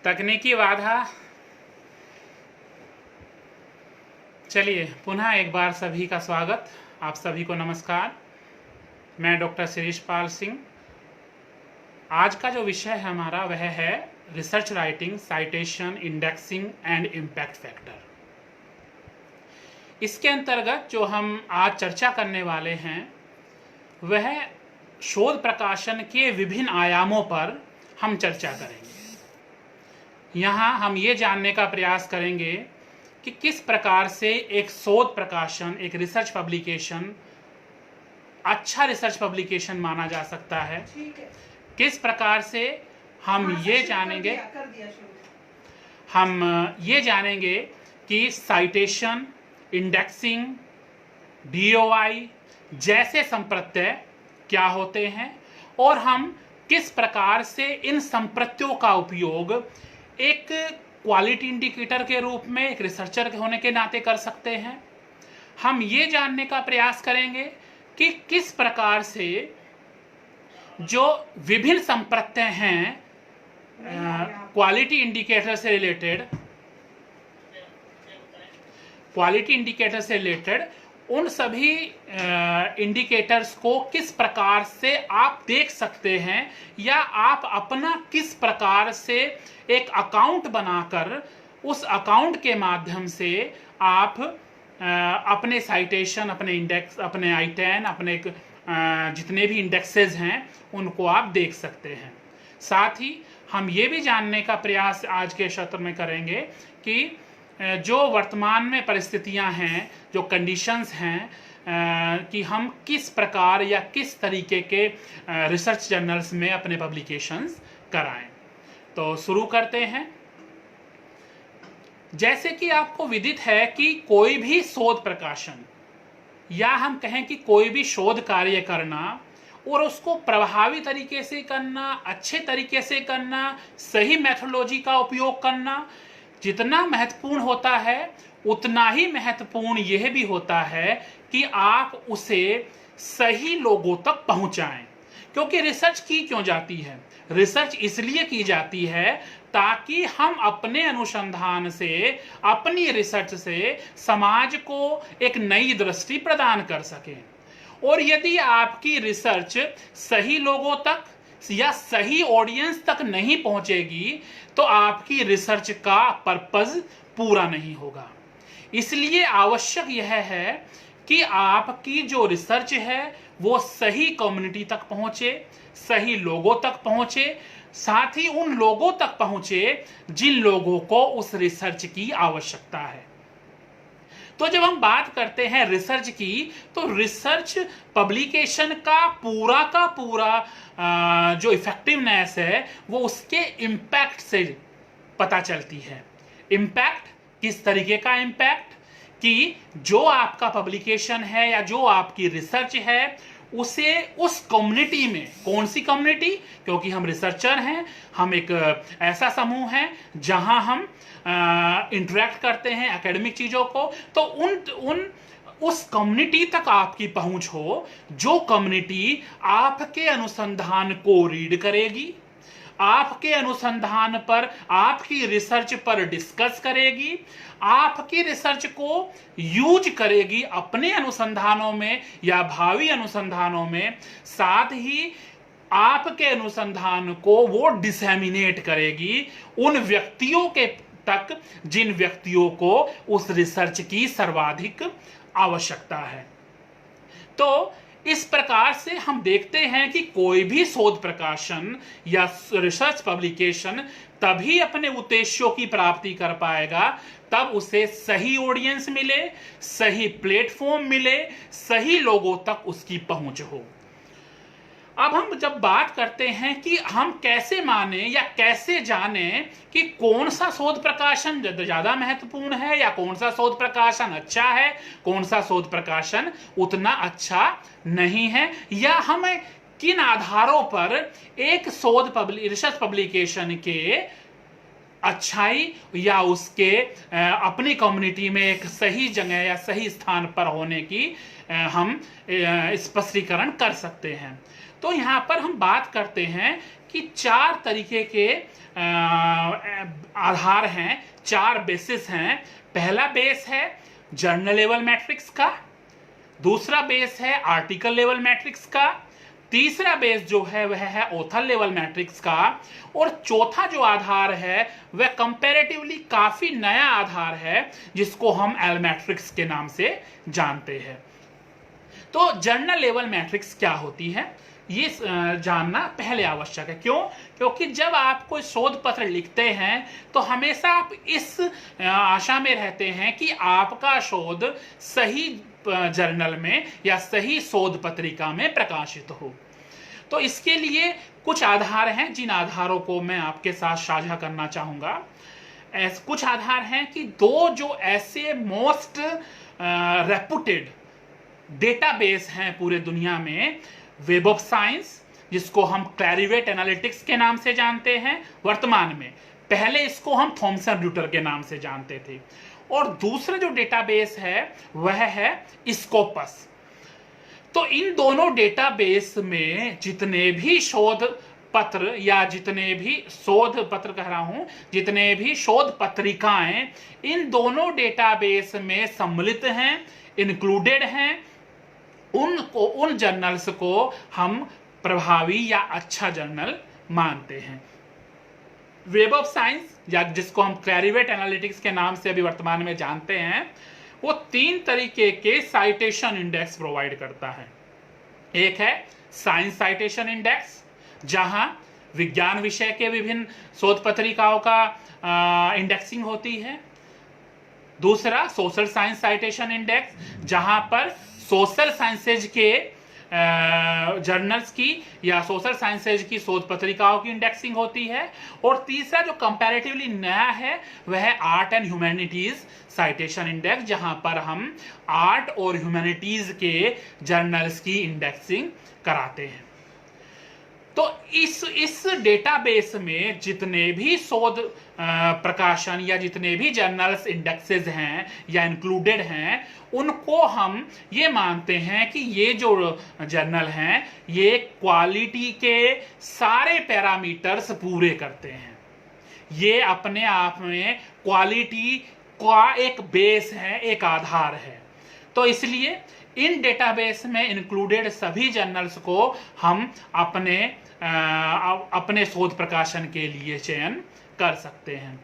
तकनीकी बाधा। चलिए पुनः एक बार सभी का स्वागत। आप सभी को नमस्कार। मैं डॉक्टर शिरीष पाल सिंह। आज का जो विषय है हमारा वह है research writing, citation, indexing and impact factor. इसके अंतर्गत जो हम आज चर्चा करने वाले हैं वह शोध प्रकाशन के विभिन्न आयामों पर हम चर्चा करेंगे। यहाँ हम ये जानने का प्रयास करेंगे कि किस प्रकार से एक शोध प्रकाशन, एक रिसर्च पब्लिकेशन अच्छा रिसर्च पब्लिकेशन माना जा सकता है। किस प्रकार से हम ये जानेंगे कि साइटेशन, इंडेक्सिंग, डीओआई जैसे संप्रत्यय क्या होते हैं और हम किस प्रकार से इन संप्रत्ययों का उपयोग एक क्वालिटी इंडिकेटर के रूप में एक रिसर्चर होने के नाते कर सकते हैं। हम ये जानने का प्रयास करेंगे कि किस प्रकार से जो विभिन्न संप्रत्यय हैं क्वालिटी इंडिकेटर से रिलेटेड उन सभी इंडिकेटर्स को किस प्रकार से आप देख सकते हैं या आप अपना किस प्रकार से एक अकाउंट बनाकर उस अकाउंट के माध्यम से आप अपने साइटेशन, अपने इंडेक्स, अपने I10, अपने जितने भी इंडेक्सेस हैं उनको आप देख सकते हैं। साथ ही हम ये भी जानने का प्रयास आज के सत्र में करेंगे कि जो वर्तमान में परिस्थितियां हैं, जो कंडीशंस हैं कि हम किस प्रकार या किस तरीके के रिसर्च जर्नल्स में अपने पब्लिकेशंस कराएं। तो शुरू करते हैं। जैसे कि आपको विदित है कि कोई भी शोध प्रकाशन या हम कहें कि कोई भी शोध कार्य करना और उसको प्रभावी तरीके से करना, अच्छे तरीके से करना, सही मेथोडोलॉजी का उपयोग करना जितना महत्वपूर्ण होता है उतना ही महत्वपूर्ण यह भी होता है कि आप उसे सही लोगों तक पहुंचाएं। क्योंकि रिसर्च की क्यों जाती है? रिसर्च इसलिए की जाती है ताकि हम अपने अनुसंधान से, अपनी रिसर्च से समाज को एक नई दृष्टि प्रदान कर सकें। और यदि आपकी रिसर्च सही लोगों तक या सही ऑडियंस तक नहीं पहुंचेगी तो आपकी रिसर्च का पर्पस पूरा नहीं होगा। इसलिए आवश्यक यह है कि आपकी जो रिसर्च है वो सही कम्युनिटी तक पहुंचे, सही लोगों तक पहुंचे, साथ ही उन लोगों तक पहुंचे जिन लोगों को उस रिसर्च की आवश्यकता है। तो जब हम बात करते हैं रिसर्च की तो रिसर्च पब्लिकेशन का पूरा जो इफेक्टिवनेस है वो उसके इम्पैक्ट से पता चलती है। इम्पैक्ट किस तरीके का इम्पैक्ट कि जो आपका पब्लिकेशन है या जो आपकी रिसर्च है उसे उस कम्युनिटी में, कौन सी कम्युनिटी? क्योंकि हम रिसर्चर हैं, हम एक ऐसा समूह है जहां हम इंटरेक्ट करते हैं एकेडमिक चीजों को, तो उस कम्युनिटी तक आपकी पहुंच हो जो कम्युनिटी आपके अनुसंधान को रीड करेगी, आपके अनुसंधान पर, आपकी रिसर्च पर डिस्कस करेगी, आपकी रिसर्च को यूज करेगी अपने अनुसंधानों में या भावी अनुसंधानों में, साथ ही आपके अनुसंधान को वो डिसेमिनेट करेगी उन व्यक्तियों के तक जिन व्यक्तियों को उस रिसर्च की सर्वाधिक आवश्यकता है। तो इस प्रकार से हम देखते हैं कि कोई भी शोध प्रकाशन या रिसर्च पब्लिकेशन तभी अपने उद्देश्यों की प्राप्ति कर पाएगा तब उसे सही ऑडियंस मिले, सही प्लेटफॉर्म मिले, सही लोगों तक उसकी पहुंच हो। अब हम जब बात करते हैं कि हम कैसे माने या कैसे जाने कि कौन सा शोध प्रकाशन ज्यादा महत्वपूर्ण है या कौन सा शोध प्रकाशन अच्छा है, कौन सा शोध प्रकाशन उतना अच्छा नहीं है, या हमें किन आधारों पर एक रिसर्च पब्लिकेशन के अच्छाई या उसके अपनी कम्युनिटी में एक सही जगह या सही स्थान पर होने की हम स्पष्टीकरण कर सकते हैं। तो यहाँ पर हम बात करते हैं कि 4 तरीके के आधार हैं, 4 बेसिस हैं। पहला बेस है जर्नल लेवल मैट्रिक्स का, दूसरा बेस है आर्टिकल लेवल मैट्रिक्स का, तीसरा बेस जो है वह है ऑथर लेवल मैट्रिक्स का, और चौथा जो आधार है वह कंपैरेटिवली काफी नया आधार है जिसको हम एल मैट्रिक्स के नाम से जानते हैं। तो जर्नल लेवल मैट्रिक्स क्या होती है ये जानना पहले आवश्यक है। क्यों? क्योंकि जब आप कोई शोध पत्र लिखते हैं तो हमेशा आप इस आशा में रहते हैं कि आपका शोध सही जर्नल में या सही शोध पत्रिका में प्रकाशित हो। तो इसके लिए कुछ आधार हैं जिन आधारों को मैं आपके साथ साझा करना चाहूंगा। कुछ आधार हैं कि 2 जो ऐसे मोस्ट रेपुटेड डेटाबेस हैं पूरे दुनिया में, वेब ऑफ साइंस जिसको हम क्लैरिवेट एनालिटिक्स के नाम से जानते हैं वर्तमान में, पहले इसको हम थॉमसन र्यूटर के नाम से जानते थे, और दूसरा जो डेटाबेस है वह है स्कोपस। तो इन दोनों डेटाबेस में जितने भी शोध पत्र या जितने भी शोध पत्र कह रहा हूं, जितने भी शोध पत्रिकाएं इन दोनों डेटाबेस में सम्मिलित हैं, इंक्लूडेड हैं, उन जर्नल्स को हम प्रभावी या अच्छा जर्नल मानते हैं। वेब ऑफ साइंस या जिसको हम क्लैरिवेट एनालिटिक्स के नाम से अभी वर्तमान में जानते हैं, वो 3 तरीके के साइटेशन इंडेक्स प्रोवाइड करता है। एक है साइंस साइटेशन इंडेक्स जहां विज्ञान विषय के विभिन्न शोध पत्रिकाओं का इंडेक्सिंग होती है। दूसरा सोशल साइंस साइटेशन इंडेक्स जहां पर सोशल साइंसेज के जर्नल्स की या सोशल साइंसेज की शोध पत्रिकाओं की इंडेक्सिंग होती है। और तीसरा जो कंपैरेटिवली नया है वह है art and humanities citation index जहां पर हम आर्ट और ह्यूमैनिटीज के जर्नल्स की इंडेक्सिंग कराते हैं। तो इस डेटाबेस में जितने भी शोध प्रकाशन या जितने भी जर्नल्स इंडेक्सेस हैं या इंक्लूडेड हैं, उनको हम ये मानते हैं कि ये जो जर्नल हैं ये क्वालिटी के सारे पैरामीटर्स पूरे करते हैं। ये अपने आप में क्वालिटी का एक बेस है, एक आधार है। तो इसलिए इन डेटाबेस में इंक्लूडेड सभी जर्नल्स को हम अपने शोध प्रकाशन के लिए चयन कर सकते हैं।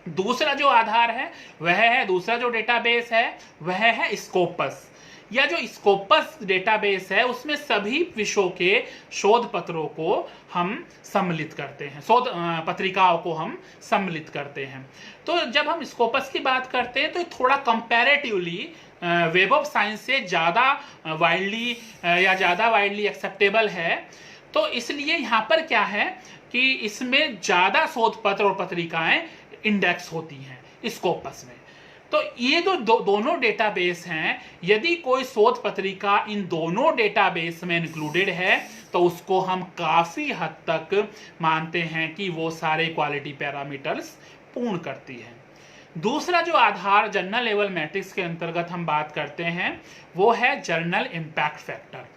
दूसरा जो आधार है वह है, दूसरा जो डेटाबेस है वह है स्कोपस। या जो स्कोपस डेटाबेस है उसमें सभी विषयों के शोध पत्रों को हम सम्मिलित करते हैं, शोध पत्रिकाओं को हम सम्मिलित करते हैं। तो जब हम स्कोपस की बात करते हैं तो थोड़ा कंपैरेटिवली वेब ऑफ साइंस से ज़्यादा वाइडली एक्सेप्टेबल है। तो इसलिए यहाँ पर क्या है कि इसमें ज़्यादा शोध पत्र और पत्रिकाएं इंडेक्स होती हैं स्कोपस में। तो ये जो दोनों डेटाबेस हैं, यदि कोई शोध पत्रिका इन दोनों डेटाबेस में इंक्लूडेड है तो उसको हम काफ़ी हद तक मानते हैं कि वो सारे क्वालिटी पैरामीटर्स पूर्ण करती है। दूसरा जो आधार जर्नल लेवल मैट्रिक्स के अंतर्गत हम बात करते हैं वो है जर्नल इम्पैक्ट फैक्टर।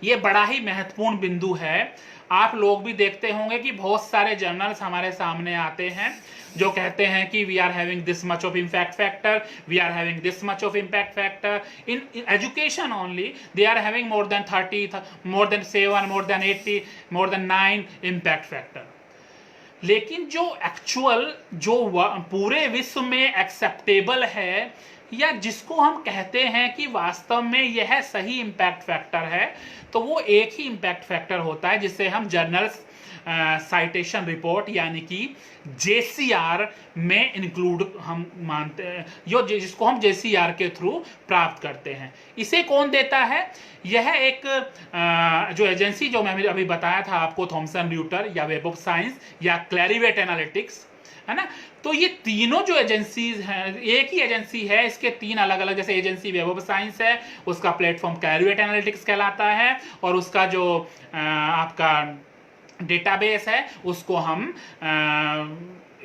ये बड़ा ही महत्वपूर्ण बिंदु है। आप लोग भी देखते होंगे कि बहुत सारे जर्नल्स हमारे सामने आते हैं जो कहते हैं कि we are having this much of impact factor, we are having this much of impact factor in education only, they are having more than 30, more than 7, more than 80, more than 9 impact factor. लेकिन जो actual जो पूरे विश्व में acceptable है या जिसको हम कहते हैं कि वास्तव में यह सही इम्पैक्ट फैक्टर है, तो वो एक ही इम्पैक्ट फैक्टर होता है जिसे हम जर्नल्स साइटेशन रिपोर्ट यानी कि JCR में इंक्लूड हम मानते हैं, जिसको हम JCR के थ्रू प्राप्त करते हैं। इसे कौन देता है? यह एक जो एजेंसी जो मैं अभी बताया था आपको, थॉमसन र्यूटर या वेब ऑफ साइंस या क्लैरिवेट एनालिटिक्स, है ना। तो ये तीनों जो एजेंसीज हैं, एक ही एजेंसी है, इसके 3 अलग अलग, जैसे एजेंसी वेब ऑफ साइंस है उसका प्लेटफॉर्म क्लैरिवेट एनालिटिक्स कहलाता है, और उसका जो आपका डेटाबेस है उसको हम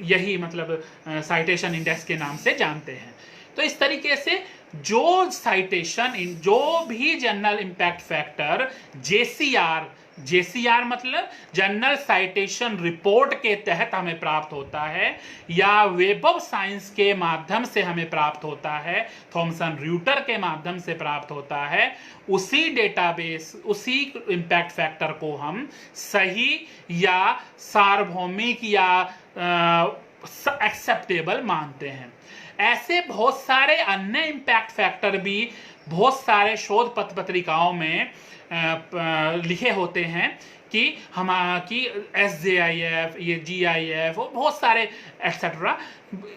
यही मतलब साइटेशन इंडेक्स के नाम से जानते हैं। तो इस तरीके से जो साइटेशन जो भी journal impact factor JCR JCR मतलब जर्नल साइटेशन रिपोर्ट के तहत हमें प्राप्त होता है या वेब ऑफ साइंस के माध्यम से हमें प्राप्त होता है, थॉमसन र्यूटर के माध्यम से प्राप्त होता है, उसी डेटाबेस, उसी इम्पैक्ट फैक्टर को हम सही या सार्वभौमिक या एक्सेप्टेबल मानते हैं। ऐसे बहुत सारे अन्य इम्पैक्ट फैक्टर भी बहुत सारे शोध पत्र पत्रिकाओं में लिखे होते हैं कि SJIF, ये GIF और बहुत सारे एक्सेट्रा,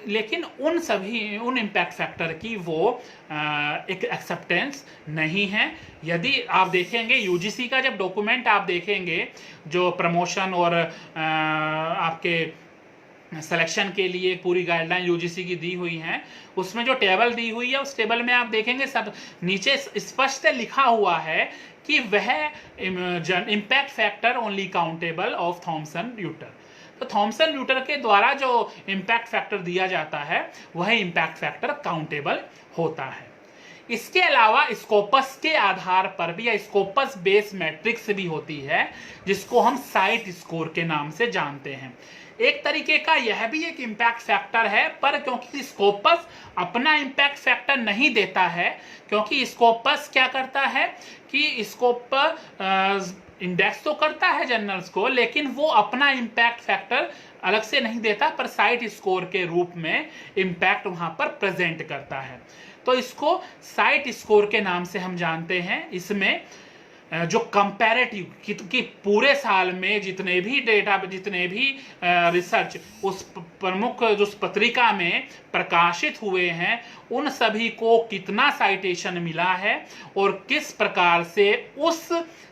लेकिन उन इम्पैक्ट फैक्टर की वो एक एक्सेप्टेंस नहीं है। यदि आप देखेंगे UGC का जब डॉक्यूमेंट आप देखेंगे जो प्रमोशन और आपके सिलेक्शन के लिए पूरी गाइडलाइन UGC की दी हुई है, उसमें जो टेबल दी हुई है उस टेबल में आप देखेंगे सब नीचे स्पष्ट लिखा हुआ है कि वह impact factor only countable of Thomson Reuter. तो थॉमसन र्यूटर के द्वारा जो इम्पैक्ट फैक्टर दिया जाता है वह इम्पैक्ट फैक्टर काउंटेबल होता है। इसके अलावा स्कोपस के आधार पर भी या स्कोपस बेस मैट्रिक्स भी होती है जिसको हम साइट स्कोर के नाम से जानते हैं। एक तरीके का यह भी एक इम्पैक्ट फैक्टर है, पर क्योंकि स्कोपस अपना इम्पैक्ट फैक्टर नहीं देता है, क्योंकि स्कोपस क्या करता है कि स्कोपस इंडेक्स तो करता है जर्नल्स को, लेकिन वो अपना इम्पैक्ट फैक्टर अलग से नहीं देता, पर साइट स्कोर के रूप में इम्पैक्ट वहां पर प्रेजेंट करता है। तो इसको साइट स्कोर के नाम से हम जानते हैं। इसमें जो कंपैरेटिव कि पूरे साल में जितने भी डेटा, जितने भी रिसर्च उस प्रमुख जो पत्रिका में प्रकाशित हुए हैं उन सभी को कितना साइटेशन मिला है और किस प्रकार से उस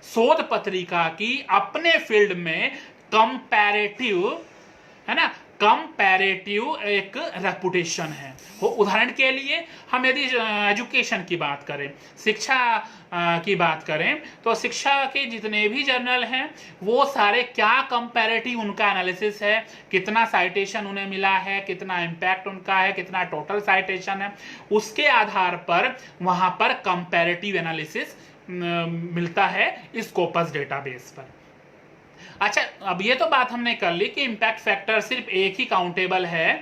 शोध पत्रिका की अपने फील्ड में कंपैरेटिव, है ना, कंपैरेटिव एक रेपुटेशन है। उदाहरण के लिए हम यदि एजुकेशन की बात करें, शिक्षा की बात करें, तो शिक्षा के जितने भी जर्नल हैं वो सारे क्या कंपैरेटिव उनका एनालिसिस है, कितना साइटेशन उन्हें मिला है, कितना इम्पैक्ट उनका है, कितना टोटल साइटेशन है, उसके आधार पर वहां पर कंपैरेटिव एनालिसिस मिलता है स्कोपस डेटाबेस पर। अच्छा, अब ये तो बात हमने कर ली कि इम्पैक्ट फैक्टर सिर्फ एक ही काउंटेबल है,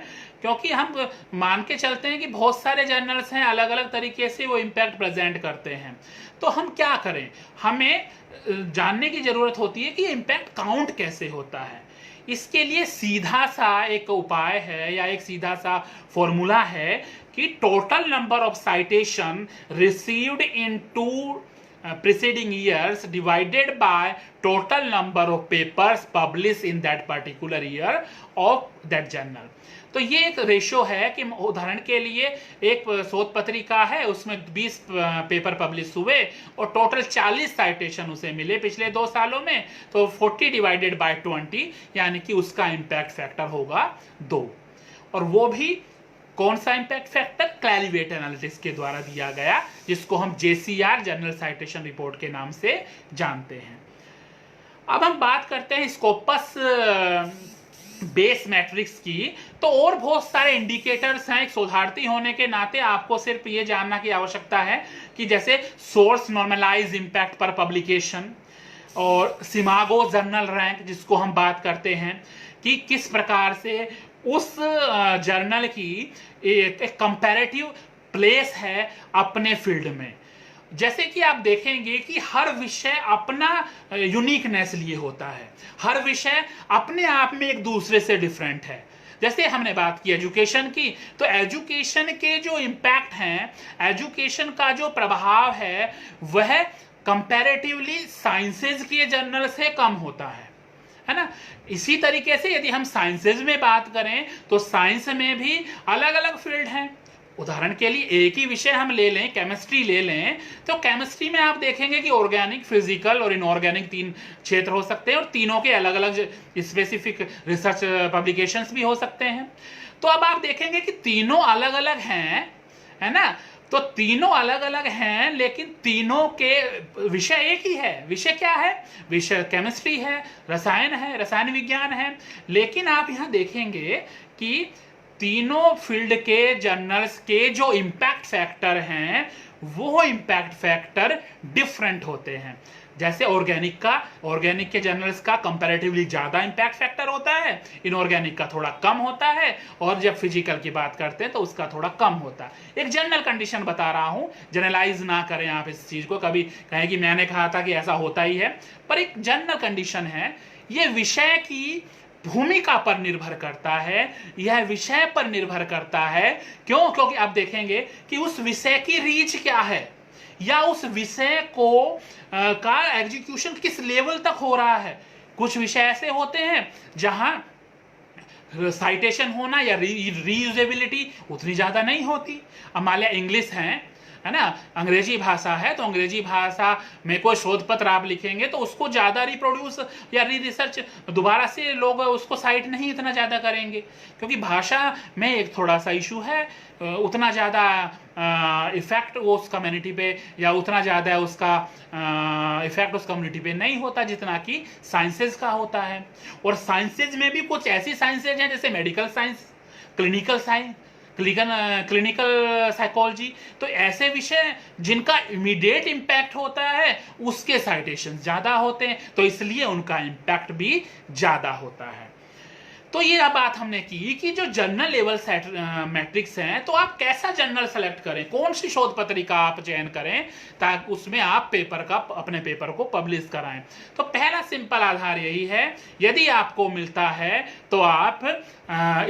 क्योंकि हम मान के चलते हैं कि बहुत सारे जर्नल्स हैं अलग अलग तरीके से वो इम्पैक्ट प्रेजेंट करते हैं। तो हम क्या करें, हमें जानने की जरूरत होती है कि इम्पैक्ट काउंट कैसे होता है। इसके लिए सीधा सा एक उपाय है या एक सीधा सा फॉर्मूला है कि total number of citation received in 2 preceding years divided by total number of papers published in that particular year of that journal। तो ये एक रेशो है कि उदाहरण के लिए एक शोध पत्रिका है, उसमें 20 पेपर पब्लिश हुए और टोटल 40 साइटेशन उसे मिले पिछले 2 सालों में, तो 40 डिवाइडेड बाय 20 यानी कि उसका इम्पैक्ट फैक्टर होगा 2। और वो भी कौन सा इम्पैक्ट फैक्टर, क्लैरिवेट एनालिसिस के द्वारा दिया गया, जिसको हम JCR जर्नल साइटेशन रिपोर्ट के नाम से जानते हैं। अब हम बात करते हैं स्कोपस बेस मैट्रिक्स की। तो और बहुत सारे इंडिकेटर्स हैं। एक शोधार्थी होने के नाते आपको सिर्फ ये जानना की आवश्यकता है कि जैसे सोर्स नॉर्मलाइज इम्पैक्ट पर पब्लिकेशन और सिमागो जर्नल रैंक, जिसको हम बात करते हैं कि किस प्रकार से उस जर्नल की एक कंपैरेटिव प्लेस है अपने फील्ड में। जैसे कि आप देखेंगे कि हर विषय अपना यूनिकनेस लिए होता है, हर विषय अपने आप में एक दूसरे से डिफरेंट है। जैसे हमने बात की एजुकेशन की, तो एजुकेशन के जो इम्पैक्ट हैं, एजुकेशन का जो प्रभाव है, वह कंपैरेटिवली साइंसेज के जर्नल से कम होता है ना। इसी तरीके से यदि हम साइंसेज में बात करें तो साइंस में भी अलग अलग फील्ड हैं। उदाहरण के लिए एक ही विषय हम ले लें, केमिस्ट्री ले लें, तो केमिस्ट्री में आप देखेंगे कि ऑर्गेनिक, फिजिकल और इनऑर्गेनिक 3 क्षेत्र हो सकते हैं और तीनों के अलग अलग स्पेसिफिक रिसर्च पब्लिकेशंस भी हो सकते हैं। तो अब आप देखेंगे कि तीनों अलग अलग हैं, है ना। तो तीनों अलग अलग हैं, लेकिन तीनों के विषय एक ही है। विषय क्या है? विषय केमिस्ट्री है, रसायन विज्ञान है। लेकिन आप यहां देखेंगे कि तीनों फील्ड के जर्नल्स के जो इम्पैक्ट फैक्टर हैं वो इम्पैक्ट फैक्टर डिफरेंट होते हैं। जैसे ऑर्गेनिक के जर्नल्स का कंपैरेटिवली ज्यादा इंपैक्ट फैक्टर होता है, इनऑर्गेनिक का थोड़ा कम होता है, और जब फिजिकल की बात करते हैं तो उसका थोड़ा कम होता है। एक जनरल कंडीशन बता रहा हूं, जनरलाइज ना करें आप इस चीज को, कभी कहें कि मैंने कहा था कि ऐसा होता ही है, पर एक जनरल कंडीशन है। यह विषय की भूमिका पर निर्भर करता है, यह विषय पर निर्भर करता है। क्यों? क्योंकि आप देखेंगे कि उस विषय की रीच क्या है, या उस विषय को का एग्जीक्यूशन किस लेवल तक हो रहा है। कुछ विषय ऐसे होते हैं जहां साइटेशन होना या रीयूजेबिलिटी उतनी ज्यादा नहीं होती। अब मान लिया इंग्लिश है ना, अंग्रेजी भाषा है, तो अंग्रेजी भाषा में कोई शोध पत्र आप लिखेंगे तो उसको ज्यादा रिप्रोड्यूस या री रिसर्च दोबारा से लोग उसको साइट नहीं इतना ज्यादा करेंगे, क्योंकि भाषा में एक थोड़ा सा इशू है, उतना ज्यादा इफेक्ट उस कम्युनिटी पे या उतना ज्यादा उसका इफेक्ट उस कम्युनिटी पे नहीं होता जितना कि साइंसेज का होता है। और साइंसेज में भी कुछ ऐसी साइंसेज हैं जैसे medical science, clinical science, clinical psychology, तो ऐसे विषय जिनका इमीडिएट इम्पैक्ट होता है उसके साइटेशन ज्यादा होते हैं, तो इसलिए उनका इम्पैक्ट भी ज्यादा होता है। तो ये बात हमने की कि जो जर्नल लेवल मैट्रिक्स हैं, तो आप कैसा जर्नल सेलेक्ट करें, कौन सी शोध पत्रिका आप चयन करें ताकि उसमें आप अपने पेपर को पब्लिश कराएं। तो पहला सिंपल आधार यही है, यदि आपको मिलता है तो आप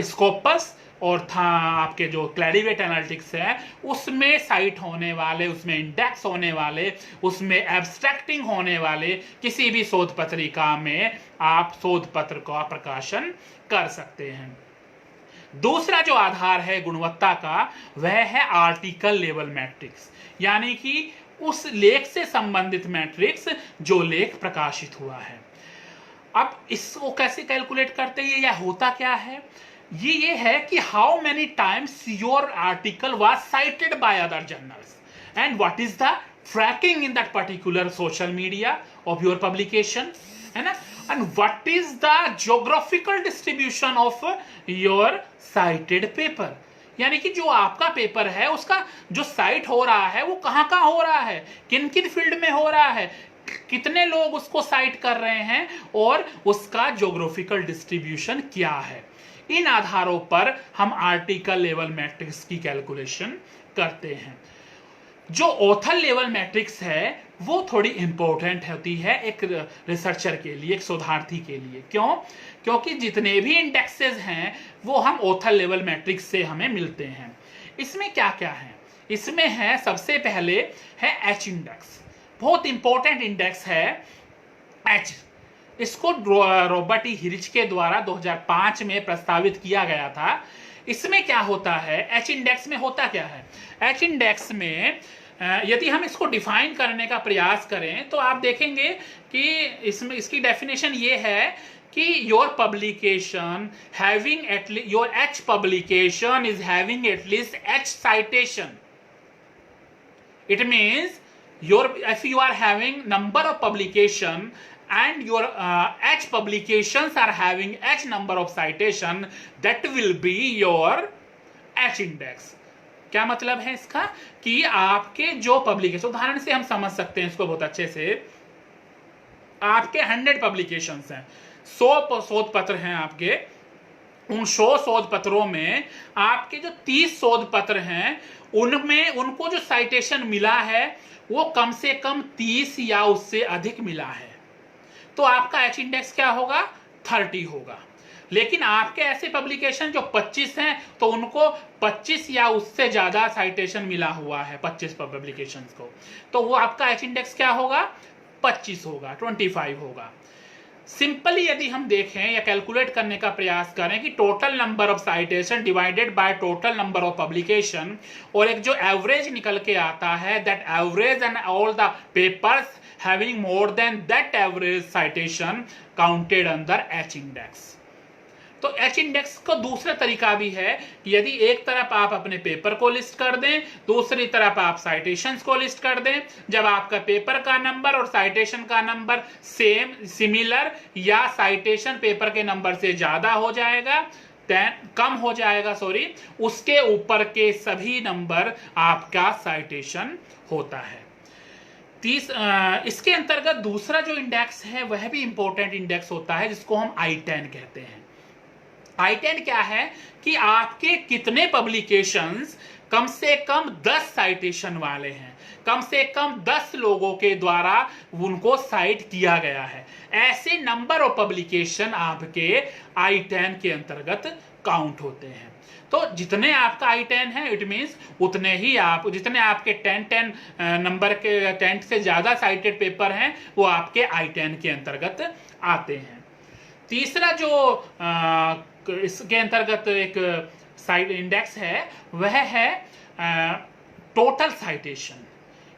स्कोपस और आपके जो क्लैरिवेट एनालिटिक्स है उसमें साइट होने वाले, उसमें इंडेक्स होने वाले, उसमें एब्स्ट्रैक्टिंग होने वाले किसी भी शोध पत्रिका में आप शोध पत्र का प्रकाशन कर सकते हैं। दूसरा जो आधार है गुणवत्ता का, वह है आर्टिकल लेवल मैट्रिक्स, यानी कि उस लेख से संबंधित मैट्रिक्स जो लेख प्रकाशित हुआ है। अब इसको कैसे कैलकुलेट करते हैं या होता क्या है, ये है कि how many times your article was cited by other journals and what is the tracking in that particular social media of your publication, है ना, and what is the geographical distribution of your cited paper, यानी कि जो आपका paper है उसका जो site हो रहा है वो कहां कहां हो रहा है, किन किन फील्ड में हो रहा है, कितने लोग उसको साइट कर रहे हैं और उसका ज्योग्राफिकल डिस्ट्रीब्यूशन क्या है। इन आधारों पर हम आर्टिकल लेवल मैट्रिक्स की कैलकुलेशन करते हैं। जो ऑथर लेवल मैट्रिक्स है वो थोड़ी इंपॉर्टेंट होती है एक रिसर्चर के लिए, एक शोधार्थी के लिए। क्यों? क्योंकि जितने भी इंडेक्सेस हैं वो हम ऑथर लेवल मैट्रिक्स से हमें मिलते हैं। इसमें क्या क्या है? इसमें है, सबसे पहले है एच इंडेक्स, बहुत इंपॉर्टेंट इंडेक्स है एच। इसको रॉबर्ट ई हिरिच के द्वारा 2005 में प्रस्तावित किया गया था। इसमें क्या होता है, एच इंडेक्स में होता क्या है? एच इंडेक्स में यदि हम इसको डिफाइन करने का प्रयास करें तो आप देखेंगे कि इसमें इसकी डेफिनेशन ये है कि your publication having at least, your H publication is having at least H citation. It means if you are having number of publication and your H publications are having H number of citation, that will be your H index। क्या मतलब है इसका कि आपके जो publication, उदाहरण से हम समझ सकते हैं इसको बहुत अच्छे से। आपके 100 पब्लिकेशंस हैं, 100 शोध पत्र हैं आपके, उन 100 शोध पत्रों में आपके जो 30 शोध पत्र हैं उनमें उनको जो साइटेशन मिला है वो कम से कम 30 या उससे अधिक मिला है, तो आपका एच इंडेक्स क्या होगा? 30 होगा। लेकिन आपके ऐसे पब्लिकेशन जो 25 हैं तो उनको 25 या उससे ज्यादा साइटेशन मिला हुआ है 25 पब्लिकेशंस को, तो वो आपका एच इंडेक्स क्या होगा? 25 होगा, 25 होगा। सिंपली यदि हम देखें या कैलकुलेट करने का प्रयास करें कि total number of citation divided by total number of publication, और एक जो एवरेज निकल के आता है, that average and all the papers having more then that average citation counted under H index. तो एच इंडेक्स का दूसरा तरीका भी है कि यदि एक तरफ आप अपने पेपर को लिस्ट कर दें, दूसरी तरफ आप साइटेशंस को लिस्ट कर दें, जब आपका पेपर का नंबर और साइटेशन का नंबर सिमिलर या साइटेशन पेपर के नंबर से ज्यादा हो जाएगा, कम हो जाएगा सॉरी, उसके ऊपर के सभी नंबर आपका साइटेशन होता है। इसके अंतर्गत दूसरा जो इंडेक्स है वह भी इंपॉर्टेंट इंडेक्स होता है, जिसको हम I10 कहते हैं। I10 क्या है कि आपके कितने पब्लिकेशंस कम से कम 10 साइटेशन वाले हैं, कम से कम 10 लोगों के द्वारा उनको साइट किया गया है, ऐसे नंबर ऑफ पब्लिकेशन आपके I10 के अंतर्गत काउंट होते हैं। तो जितने आपका I10 है, इट मीन्स उतने ही आप, जितने आपके 10 नंबर के 10 से ज्यादा साइटेड पेपर हैं वो आपके I10 के अंतर्गत आते हैं। तीसरा जो इसके अंतर्गत एक साइट इंडेक्स है वह है टोटल साइटेशन।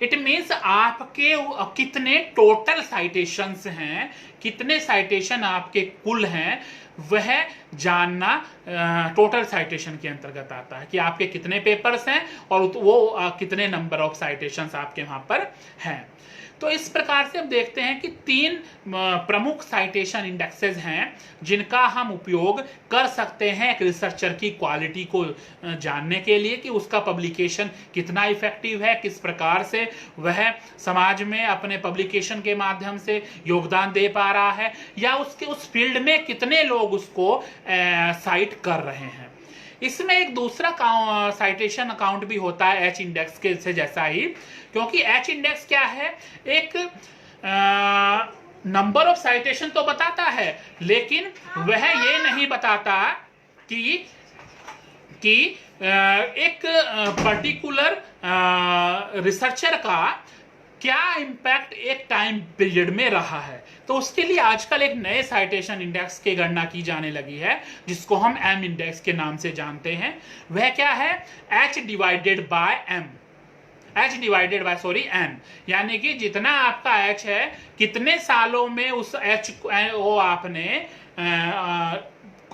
इट मीन्स आपके कितने टोटल साइटेशंस हैं, कितने साइटेशन आपके कुल हैं, वह जानना टोटल साइटेशन के अंतर्गत आता है कि आपके कितने पेपर्स हैं और वो कितने नंबर ऑफ साइटेशंस आपके वहां पर हैं। तो इस प्रकार से हम देखते हैं कि 3 प्रमुख साइटेशन इंडेक्सेस हैं जिनका हम उपयोग कर सकते हैं एक रिसर्चर की क्वालिटी को जानने के लिए कि उसका पब्लिकेशन कितना इफेक्टिव है, किस प्रकार से वह समाज में अपने पब्लिकेशन के माध्यम से योगदान दे पा रहा है, या उसके उस फील्ड में कितने लोग उसको साइट कर रहे हैं। इसमें एक दूसरा साइटेशन अकाउंट भी होता है H इंडेक्स के से जैसा ही, क्योंकि H इंडेक्स क्या है, एक नंबर ऑफ साइटेशन तो बताता है, लेकिन वह ये नहीं बताता कि एक पर्टिकुलर रिसर्चर का क्या इंपैक्ट एक टाइम पीरियड में रहा है। तो उसके लिए आजकल एक नए साइटेशन इंडेक्स की गणना की जाने लगी है, जिसको हम M इंडेक्स के नाम से जानते हैं। वह क्या है, H divided by M, N, यानी कि जितना आपका H है, कितने सालों में उस H को आपने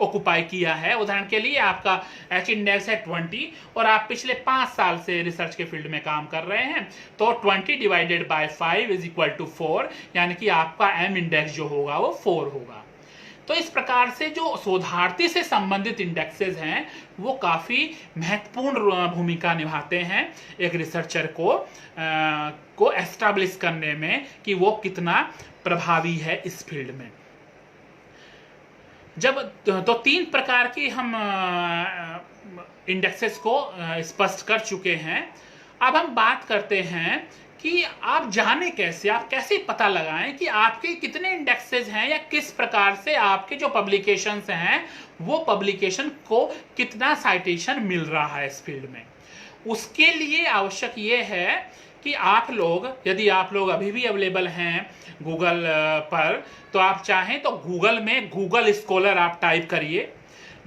ऑक्युपाई किया है। उदाहरण के लिए आपका H इंडेक्स है 20 और आप पिछले 5 साल से रिसर्च के फील्ड में काम कर रहे हैं, तो 20 divided by 5 is equal to 4, यानी कि आपका M इंडेक्स जो होगा वो 4 होगा। तो इस प्रकार से जो शोधार्थी से संबंधित इंडेक्सेस हैं वो काफी महत्वपूर्ण भूमिका निभाते हैं एक रिसर्चर को एस्टैब्लिश करने में कि वो कितना प्रभावी है इस फील्ड में। जब तो 3 प्रकार की हम इंडेक्सेस को स्पष्ट कर चुके हैं। अब हम बात करते हैं कि आप जाने कैसे, आप कैसे पता लगाएं कि आपके कितने इंडेक्सेस हैं या किस प्रकार से आपके जो पब्लिकेशंस हैं वो पब्लिकेशन को कितना साइटेशन मिल रहा है इस फील्ड में। उसके लिए आवश्यक ये है कि आप लोग, यदि आप लोग अभी भी अवेलेबल हैं गूगल पर, तो आप चाहें तो गूगल में गूगल स्कॉलर आप टाइप करिए।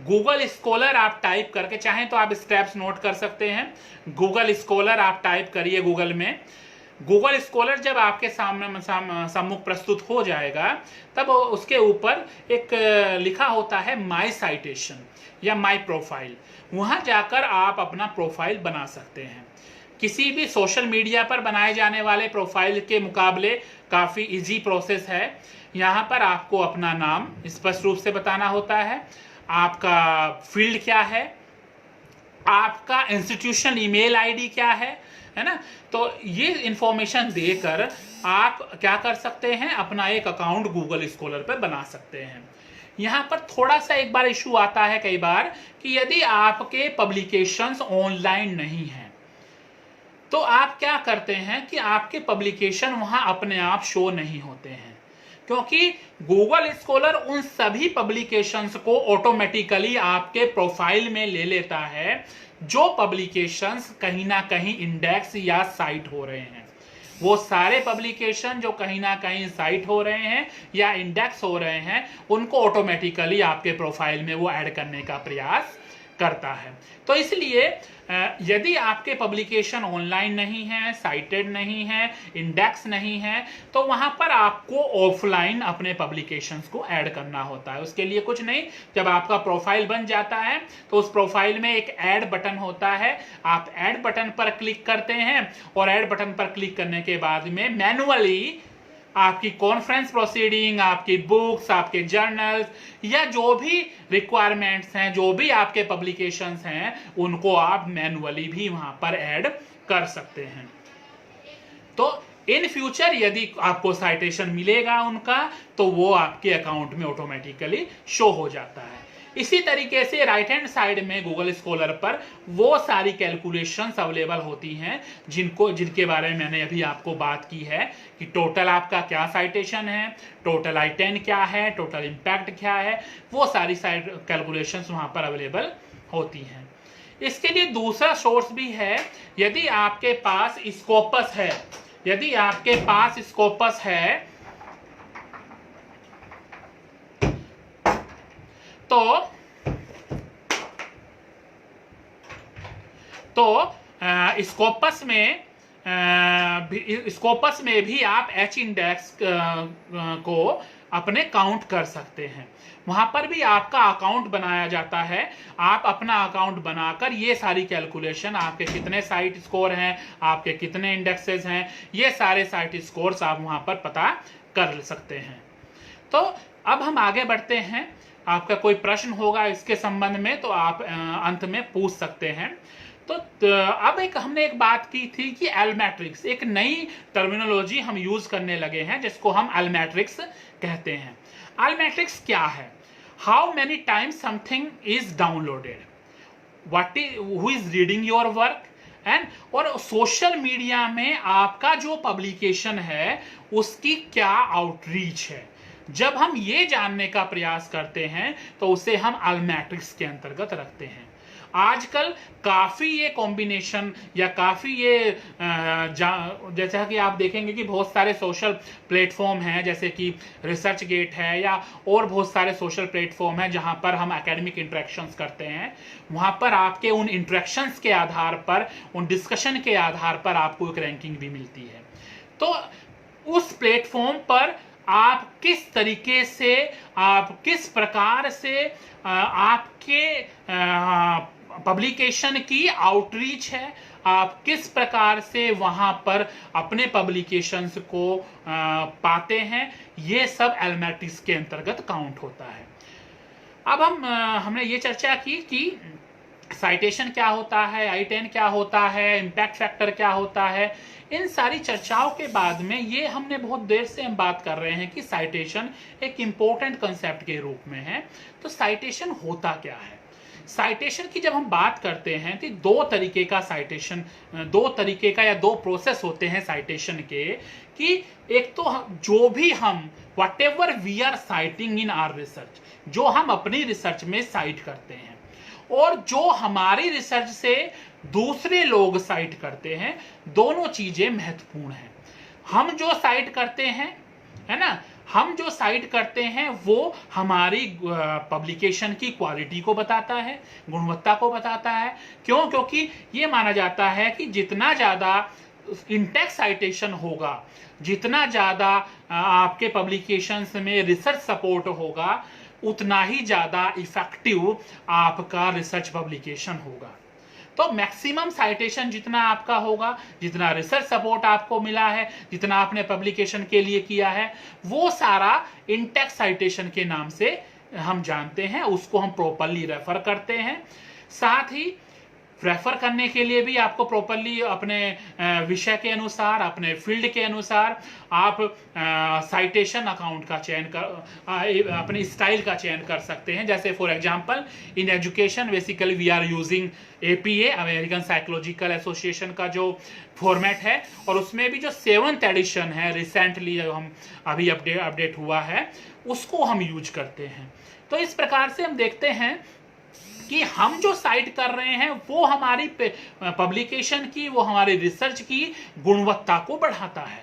गूगल स्कॉलर आप टाइप करके, चाहें तो आप स्टेप्स नोट कर सकते हैं। गूगल स्कॉलर आप टाइप करिए गूगल में। गूगल स्कॉलर जब आपके सामने सम्मुख प्रस्तुत हो जाएगा, तब उसके ऊपर एक लिखा होता है माई साइटेशन या माई प्रोफाइल। वहां जाकर आप अपना प्रोफाइल बना सकते हैं। किसी भी सोशल मीडिया पर बनाए जाने वाले प्रोफाइल के मुकाबले काफी इजी प्रोसेस है। यहाँ पर आपको अपना नाम स्पष्ट रूप से बताना होता है, आपका फील्ड क्या है, आपका इंस्टीट्यूशन ईमेल आईडी क्या है ना। तो ये इंफॉर्मेशन देकर आप क्या कर सकते हैं, अपना एक अकाउंट गूगल स्कॉलर पर बना सकते हैं। यहाँ पर थोड़ा सा एक बार इशू आता है कई बार कि यदि आपके पब्लिकेशंस ऑनलाइन नहीं हैं, तो आप क्या करते हैं कि आपके पब्लिकेशन वहां अपने आप शो नहीं होते हैं, क्योंकि गूगल स्कॉलर उन सभी पब्लिकेशंस को ऑटोमेटिकली आपके प्रोफाइल में ले लेता है जो पब्लिकेशंस कहीं ना कहीं इंडेक्स या साइट हो रहे हैं। वो सारे पब्लिकेशन जो कहीं ना कहीं साइट हो रहे हैं या इंडेक्स हो रहे हैं, उनको ऑटोमेटिकली आपके प्रोफाइल में वो ऐड करने का प्रयास करता है। तो इसलिए यदि आपके पब्लिकेशन ऑनलाइन नहीं है, साइटेड नहीं है, इंडेक्स नहीं है, तो वहां पर आपको ऑफलाइन अपने पब्लिकेशंस को ऐड करना होता है। उसके लिए कुछ नहीं, जब आपका प्रोफाइल बन जाता है तो उस प्रोफाइल में एक ऐड बटन होता है, आप ऐड बटन पर क्लिक करते हैं और ऐड बटन पर क्लिक करने के बाद में मैनुअली आपकी कॉन्फ्रेंस प्रोसीडिंग, आपकी बुक्स, आपके जर्नल्स या जो भी रिक्वायरमेंट्स हैं, जो भी आपके पब्लिकेशंस हैं, उनको आप मैनुअली भी वहां पर ऐड कर सकते हैं। तो इन फ्यूचर यदि आपको साइटेशन मिलेगा उनका, तो वो आपके अकाउंट में ऑटोमेटिकली शो हो जाता है। इसी तरीके से राइट हैंड साइड में गूगल स्कॉलर पर वो सारी कैलकुलेशंस अवेलेबल होती हैं जिनके बारे में मैंने अभी आपको बात की है कि टोटल आपका क्या साइटेशन है, टोटल I10 क्या है, टोटल इम्पैक्ट क्या है, वो सारी कैलकुलेशंस वहां पर अवेलेबल होती हैं। इसके लिए दूसरा सोर्स भी है। यदि आपके पास स्कोपस है, यदि आपके पास स्कोपस है तो स्कोपस में भी आप एच इंडेक्स को अपने काउंट कर सकते हैं। वहां पर भी आपका अकाउंट बनाया जाता है। आप अपना अकाउंट बनाकर ये सारी कैलकुलेशन, आपके कितने साइट स्कोर हैं, आपके कितने इंडेक्सेस हैं, ये सारे साइट स्कोर्स आप वहां पर पता कर सकते हैं। तो अब हम आगे बढ़ते हैं। आपका कोई प्रश्न होगा इसके संबंध में तो आप अंत में पूछ सकते हैं। तो अब हमने एक बात की थी कि एलमैट्रिक्स, एक नई टर्मिनोलॉजी हम यूज करने लगे हैं जिसको हम एलमैट्रिक्स कहते हैं। एलमैट्रिक्स क्या है? How many times something is downloaded, who is reading your work, and और सोशल मीडिया में आपका जो पब्लिकेशन है उसकी क्या आउटरीच है। जब हम ये जानने का प्रयास करते हैं तो उसे हम एलमैट्रिक्स के अंतर्गत रखते हैं। आजकल काफी ये कॉम्बिनेशन या काफी ये जैसा कि आप देखेंगे कि बहुत सारे सोशल प्लेटफॉर्म हैं, जैसे कि रिसर्च गेट है या और बहुत सारे सोशल प्लेटफॉर्म हैं जहां पर हम एकेडमिक इंटरेक्शंस करते हैं। वहां पर आपके उन इंटरेक्शंस के आधार पर, उन डिस्कशन के आधार पर आपको एक रैंकिंग भी मिलती है। तो उस प्लेटफॉर्म पर आप किस तरीके से, आप किस प्रकार से आपके पब्लिकेशन की आउटरीच है, आप किस प्रकार से वहां पर अपने पब्लिकेशंस को पाते हैं, ये सब एलमैट्रिक्स के अंतर्गत काउंट होता है। अब हमने ये चर्चा की कि साइटेशन क्या होता है, I10 क्या होता है, इम्पैक्ट फैक्टर क्या होता है। इन सारी चर्चाओं के बाद में ये हमने बहुत देर से हम बात कर रहे हैं कि साइटेशन एक इंपॉर्टेंट कंसेप्ट के रूप में है। तो साइटेशन होता क्या है? साइटेशन की जब हम बात करते हैं तो दो तरीके का साइटेशन, दो तरीके का या दो प्रोसेस होते हैं साइटेशन के। कि एक तो जो भी हम whatever we are citing in our research, जो हम अपनी रिसर्च में साइट करते हैं, और जो हमारी रिसर्च से दूसरे लोग साइट करते हैं, दोनों चीजें महत्वपूर्ण हैं। हम जो साइट करते हैं, है ना, हम जो साइट करते हैं वो हमारी पब्लिकेशन की क्वालिटी को बताता है, गुणवत्ता को बताता है। क्यों? क्योंकि ये माना जाता है कि जितना ज्यादा इंटेक्स साइटेशन होगा, जितना ज्यादा आपके पब्लिकेशंस में रिसर्च सपोर्ट होगा, उतना ही ज्यादा इफेक्टिव आपका रिसर्च पब्लिकेशन होगा। तो मैक्सिमम साइटेशन जितना आपका होगा, जितना रिसर्च सपोर्ट आपको मिला है, जितना आपने पब्लिकेशन के लिए किया है, वो सारा इंटेक्स साइटेशन के नाम से हम जानते हैं, उसको हम प्रॉपरली रेफर करते हैं। साथ ही रेफर करने के लिए भी आपको प्रॉपरली अपने विषय के अनुसार, अपने फील्ड के अनुसार आप साइटेशन अकाउंट का चयन कर, अपने स्टाइल का चयन कर सकते हैं। जैसे for example in education basically we are using APA, American psychological association का जो फॉर्मेट है, और उसमें भी जो 7th एडिशन है रिसेंटली हम अभी अपडेट हुआ है, उसको हम यूज करते हैं। तो इस प्रकार से हम देखते हैं कि हम जो साइट कर रहे हैं वो हमारी पब्लिकेशन की, वो हमारी रिसर्च की गुणवत्ता को बढ़ाता है।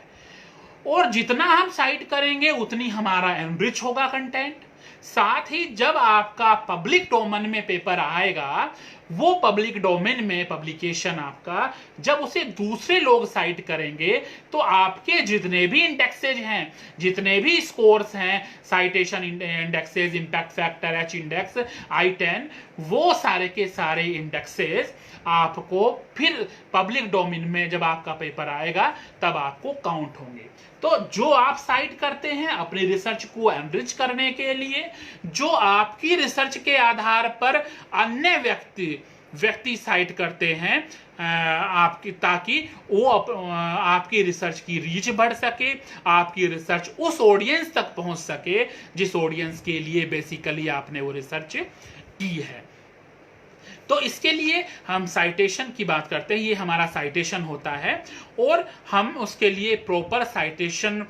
और जितना हम साइट करेंगे उतनी हमारा एनरिच होगा कंटेंट। साथ ही जब आपका पब्लिक डोमेन में पेपर आएगा, वो पब्लिक डोमेन में पब्लिकेशन आपका जब उसे दूसरे लोग साइट करेंगे, तो आपके जितने भी इंडेक्सेज हैं, जितने भी स्कोर्स हैं, citation indexes, impact factor, H index, I10, वो सारे के सारे इंडेक्सेज आपको फिर पब्लिक डोमेन में जब आपका पेपर आएगा तब आपको काउंट होंगे। तो जो आप साइट करते हैं अपनी रिसर्च को एनरिच करने के लिए, जो आपकी रिसर्च के आधार पर अन्य व्यक्ति व्यक्ति साइट करते हैं आपकी, ताकि वो आपकी रिसर्च की रीच बढ़ सके, आपकी रिसर्च उस ऑडियंस तक पहुंच सके जिस ऑडियंस के लिए बेसिकली आपने वो रिसर्च की है। तो इसके लिए हम साइटेशन की बात करते हैं, ये हमारा साइटेशन होता है और हम उसके लिए प्रॉपर साइटेशन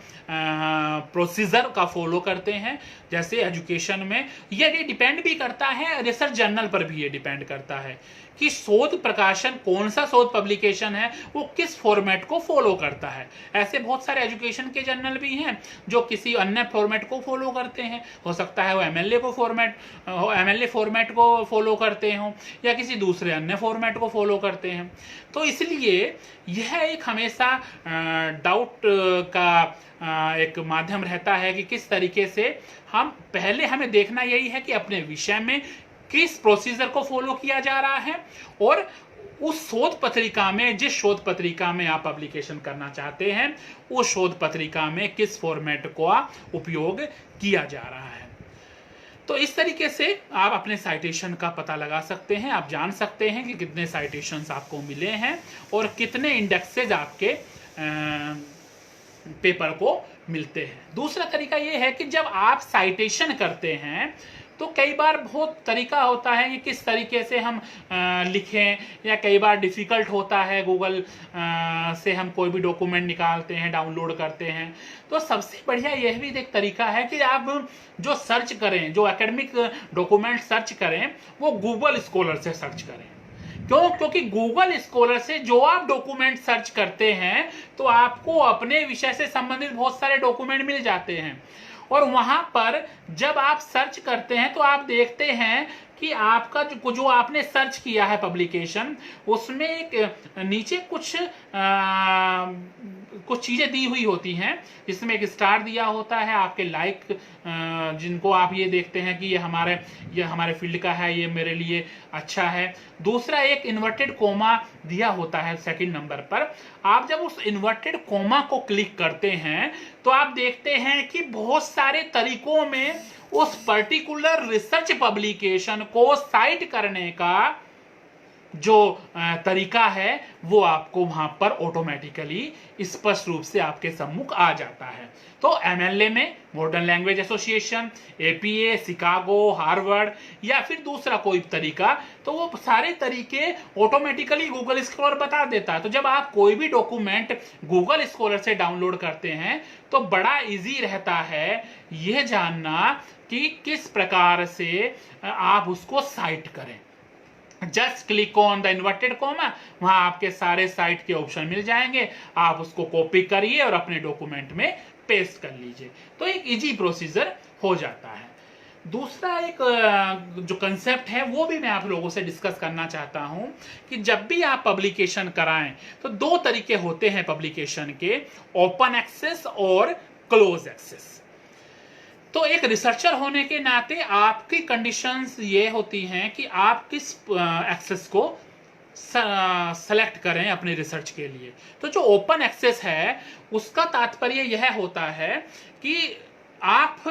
प्रोसीजर का फॉलो करते हैं। जैसे एजुकेशन में ये डिपेंड भी करता है, रिसर्च जर्नल पर भी ये डिपेंड करता है कि शोध प्रकाशन कौन सा शोध पब्लिकेशन है वो किस फॉर्मेट को फॉलो करता है। ऐसे बहुत सारे एजुकेशन के जर्नल भी हैं जो किसी अन्य फॉर्मेट को फॉलो करते हैं, हो सकता है वो एमएलए फॉर्मेट को फॉलो करते हों या किसी दूसरे अन्य फॉर्मेट को फॉलो करते हैं। तो इसलिए यह एक हमेशा डाउट का एक माध्यम रहता है कि किस तरीके से पहले हमें देखना यही है कि अपने विषय में किस प्रोसीजर को फॉलो किया जा रहा है और उस शोध पत्रिका में, जिस शोध पत्रिका में आप पब्लिकेशन करना चाहते हैं, उस शोध पत्रिका में किस फॉर्मेट का उपयोग किया जा रहा है। तो इस तरीके से आप अपने साइटेशन का पता लगा सकते हैं। आप जान सकते हैं कि कितने साइटेशंस आपको मिले हैं और कितने इंडेक्सेस आपके पेपर को मिलते हैं। दूसरा तरीका यह है कि जब आप साइटेशन करते हैं तो कई बार बहुत तरीका होता है कि किस तरीके से हम लिखें, या कई बार डिफ़िकल्ट होता है गूगल से हम कोई भी डॉक्यूमेंट निकालते हैं, डाउनलोड करते हैं। तो सबसे बढ़िया यह भी एक तरीका है कि आप जो सर्च करें, जो एकेडमिक डॉक्यूमेंट सर्च करें, वो गूगल स्कॉलर से सर्च करें। क्यों? क्योंकि गूगल स्कॉलर से जो आप डॉक्यूमेंट सर्च करते हैं तो आपको अपने विषय से संबंधित बहुत सारे डॉक्यूमेंट मिल जाते हैं और वहां पर जब आप सर्च करते हैं तो आप देखते हैं कि आपका जो आपने सर्च किया है पब्लिकेशन, उसमें एक नीचे कुछ चीजें दी हुई होती हैं, जिसमें एक स्टार दिया होता है, आपके लाइक जिनको आप ये देखते हैं कि ये हमारे फील्ड का है, ये मेरे लिए अच्छा है। दूसरा एक इन्वर्टेड कोमा दिया होता है सेकंड नंबर पर। आप जब उस इन्वर्टेड कोमा को क्लिक करते हैं तो आप देखते हैं कि बहुत सारे तरीकों में उस पर्टिकुलर रिसर्च पब्लिकेशन को साइट करने का जो तरीका है वो आपको वहां पर ऑटोमेटिकली स्पष्ट रूप से आपके सम्मुख आ जाता है। तो एमएलए में modern language association, APA, Chicago, Harvard या फिर दूसरा कोई तरीका, तो वो सारे तरीके ऑटोमेटिकली गूगल स्कॉलर बता देता है। तो जब आप कोई भी डॉक्यूमेंट गूगल स्कॉलर से डाउनलोड करते हैं तो बड़ा इजी रहता है यह जानना कि किस प्रकार से आप उसको साइट करें। Just click on the inverted comma, वहां आपके सारे साइट के ऑप्शन मिल जाएंगे, आप उसको कॉपी करिए और अपने डॉक्यूमेंट में पेस्ट कर लीजिए। तो एक इजी प्रोसीजर हो जाता है। दूसरा एक जो कंसेप्ट है वो भी मैं आप लोगों से डिस्कस करना चाहता हूं कि जब भी आप पब्लिकेशन कराएं तो दो तरीके होते हैं पब्लिकेशन के, ओपन एक्सेस और क्लोज एक्सेस। तो एक रिसर्चर होने के नाते आपकी कंडीशंस ये होती हैं कि आप किस एक्सेस को सेलेक्ट करें अपने रिसर्च के लिए। तो जो ओपन एक्सेस है उसका तात्पर्य यह होता है कि आप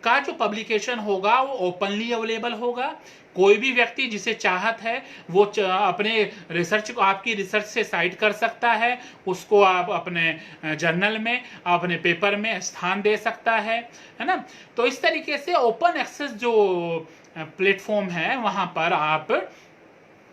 का जो पब्लिकेशन होगा वो ओपनली अवेलेबल होगा। कोई भी व्यक्ति जिसे चाहत है वो अपने रिसर्च को आपकी रिसर्च से साइट कर सकता है, उसको आप अपने जर्नल में, अपने पेपर में स्थान दे सकता है ना। तो इस तरीके से ओपन एक्सेस जो प्लेटफॉर्म है वहां पर आप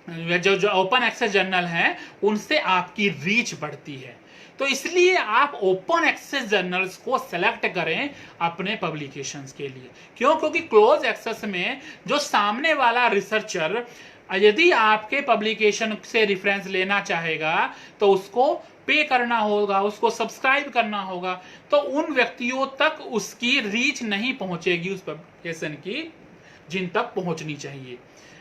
जो ओपन एक्सेस जर्नल हैं उनसे आपकी रीच बढ़ती है। तो इसलिए आप ओपन एक्सेस जर्नल्स को सेलेक्ट करें अपने पब्लिकेशंस के लिए। क्यों? क्योंकि क्लोज एक्सेस में जो सामने वाला रिसर्चर यदि आपके पब्लिकेशन से रेफरेंस लेना चाहेगा तो उसको पे करना होगा, उसको सब्सक्राइब करना होगा, तो उन व्यक्तियों तक उसकी रीच नहीं पहुंचेगी उस पब्लिकेशन की जिन तक पहुंचनी चाहिए,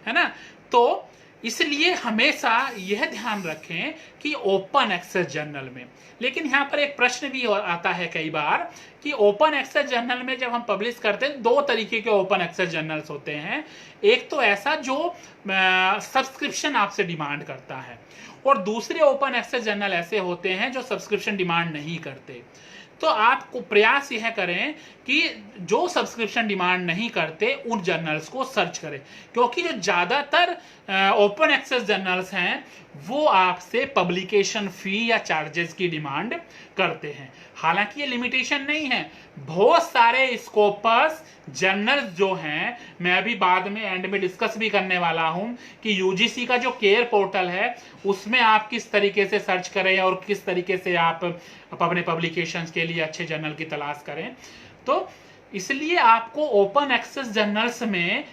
है ना। तो इसलिए हमेशा यह ध्यान रखें कि ओपन एक्सेस जर्नल में, लेकिन यहाँ पर एक प्रश्न भी आता है कई बार कि ओपन एक्सेस जर्नल में जब हम पब्लिश करते हैं, दो तरीके के ओपन एक्सेस जर्नल्स होते हैं। एक तो ऐसा जो सब्सक्रिप्शन आपसे डिमांड करता है और दूसरे ओपन एक्सेस जर्नल ऐसे होते हैं जो सब्सक्रिप्शन डिमांड नहीं करते। तो आपको प्रयास यह करें कि जो सब्सक्रिप्शन डिमांड नहीं करते उन जर्नल्स को सर्च करें, क्योंकि जो ज़्यादातर ओपन एक्सेस जर्नल्स हैं वो आपसे पब्लिकेशन फी या चार्जेस की डिमांड करते हैं। हालांकि ये लिमिटेशन नहीं है, बहुत सारे स्कोपस जर्नल्स जो हैं, मैं अभी बाद में एंड में डिस्कस भी करने वाला हूं कि यूजीसी का जो केयर पोर्टल है उसमें आप किस तरीके से सर्च करें और किस तरीके से आप अपने पब्लिकेशंस के लिए अच्छे जर्नल की तलाश करें। तो इसलिए आपको ओपन एक्सेस जर्नल्स में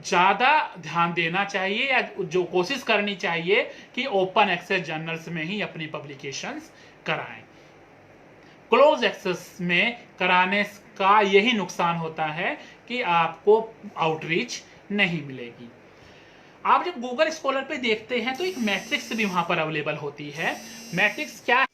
ज़्यादा ध्यान देना चाहिए या जो कोशिश करनी चाहिए कि ओपन एक्सेस जर्नल्स में ही अपनी पब्लिकेशंस कराएं। क्लोज एक्सेस में कराने का यही नुकसान होता है कि आपको आउटरीच नहीं मिलेगी। आप जब गूगल स्कॉलर पे देखते हैं तो एक मैट्रिक्स भी वहां पर अवेलेबल होती है। मैट्रिक्स क्या,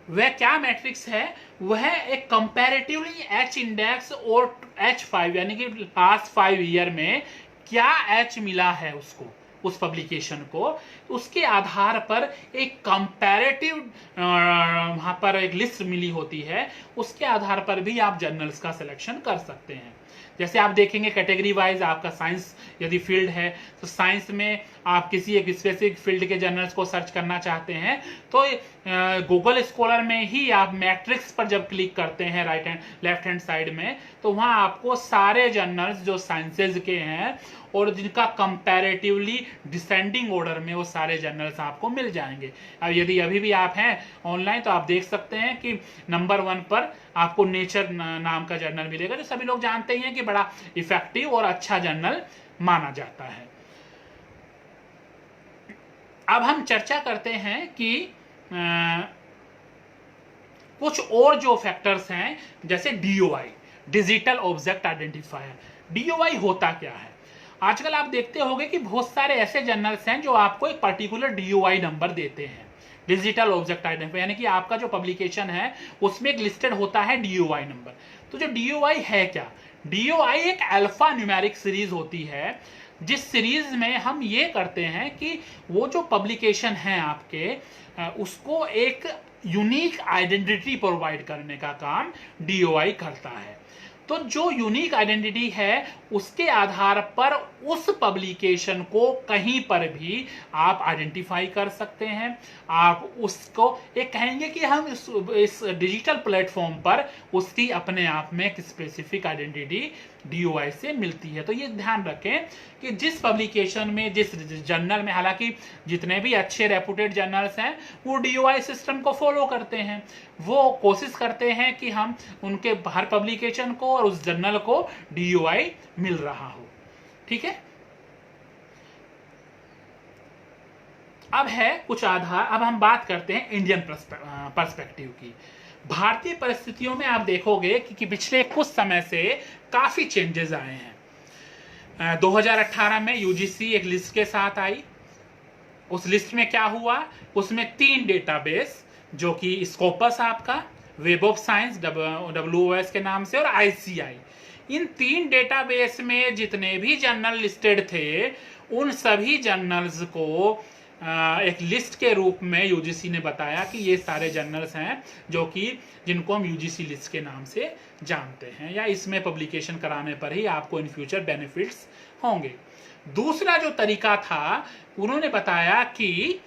वह क्या मैट्रिक्स है? वह एक कंपैरेटिवली एच इंडेक्स और H5 यानी कि लास्ट 5 ईयर में क्या एच मिला है उसको, उस पब्लिकेशन को, उसके आधार पर एक कंपैरेटिव वहां पर एक लिस्ट मिली होती है, उसके आधार पर भी आप जर्नल्स का सिलेक्शन कर सकते हैं। जैसे आप देखेंगे कैटेगरी वाइज, आपका साइंस यदि फील्ड है तो साइंस में आप किसी एक स्पेसिफिक फील्ड के जर्नल्स को सर्च करना चाहते हैं तो गूगल स्कॉलर में ही आप मैट्रिक्स पर जब क्लिक करते हैं right hand left hand side में, तो वहां आपको सारे जर्नल्स जो साइंसेज के हैं और जिनका कंपैरेटिवली डिसेंडिंग ऑर्डर में वो सारे जर्नल्स आपको मिल जाएंगे। अब यदि अभी भी आप हैं ऑनलाइन तो आप देख सकते हैं कि नंबर 1 पर आपको नेचर नाम का जर्नल मिलेगा, जो सभी लोग जानते हैं कि बड़ा इफेक्टिव और अच्छा जर्नल माना जाता है। अब हम चर्चा करते हैं कि कुछ और जो फैक्टर्स हैं, जैसे DOI, digital object identifier. DOI होता क्या है? आजकल आप देखते होंगे कि बहुत सारे ऐसे जर्नल्स हैं जो आपको एक पर्टिकुलर DOI नंबर देते हैं, डिजिटल ऑब्जेक्ट आइडेंटिफायर, यानी कि आपका जो पब्लिकेशन है उसमें एक लिस्टेड होता है DOI नंबर। तो जो DOI है क्या? DOI एक अल्फा न्यूमेरिक सीरीज होती है, जिस सीरीज में हम ये करते हैं कि वो जो पब्लिकेशन है आपके उसको एक यूनिक आइडेंटिटी प्रोवाइड करने का काम DOI करता है। तो जो यूनिक आइडेंटिटी है उसके आधार पर उस पब्लिकेशन को कहीं पर भी आप आइडेंटिफाई कर सकते हैं। आप उसको एक कहेंगे कि हम इस डिजिटल प्लेटफॉर्म पर उसकी अपने आप में एक स्पेसिफिक आइडेंटिटी DOI से मिलती है। तो ये ध्यान रखें कि जिस पब्लिकेशन में, जिस जर्नल में, हालांकि जितने भी अच्छे रेपुटेड जर्नल्स हैं वो DOI सिस्टम को फॉलो करते हैं, वो कोशिश करते हैं कि हम उनके हर पब्लिकेशन को और उस जर्नल को DOI मिल रहा हो। ठीक है, अब है कुछ आधार। अब हम बात करते हैं इंडियन पर्सपेक्टिव की। भारतीय परिस्थितियों में आप देखोगे कि पिछले कुछ समय से काफी चेंजेस आए हैं। 2018 में UGC एक लिस्ट के साथ आई। उस लिस्ट में क्या हुआ? उसमें 3 डेटाबेस, जो कि स्कोपस आपका, वेब ऑफ साइंस WOS के नाम से, और ICI, इन 3 डेटाबेस में जितने भी जर्नल लिस्टेड थे उन सभी जर्नल्स को एक लिस्ट के रूप में UGC ने बताया कि ये सारे जर्नल्स हैं जो कि जिनको हम UGC लिस्ट के नाम से जानते हैं, या इसमें पब्लिकेशन कराने पर ही आपको इन फ्यूचर बेनिफिट्स होंगे। दूसरा जो तरीका था, उन्होंने बताया कि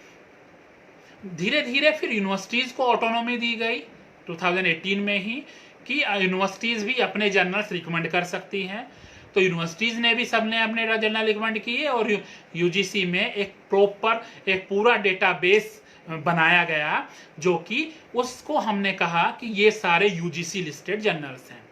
धीरे धीरे फिर यूनिवर्सिटीज को ऑटोनॉमी दी गई 2018 में ही, कि यूनिवर्सिटीज भी अपने जर्नल्स रिकमेंड कर सकती हैं। तो यूनिवर्सिटीज ने भी सबने अपने जर्नल रिकमेंड किए और UGC में एक प्रॉपर एक पूरा डेटाबेस बनाया गया, जो कि उसको हमने कहा कि ये सारे UGC लिस्टेड जर्नल्स हैं।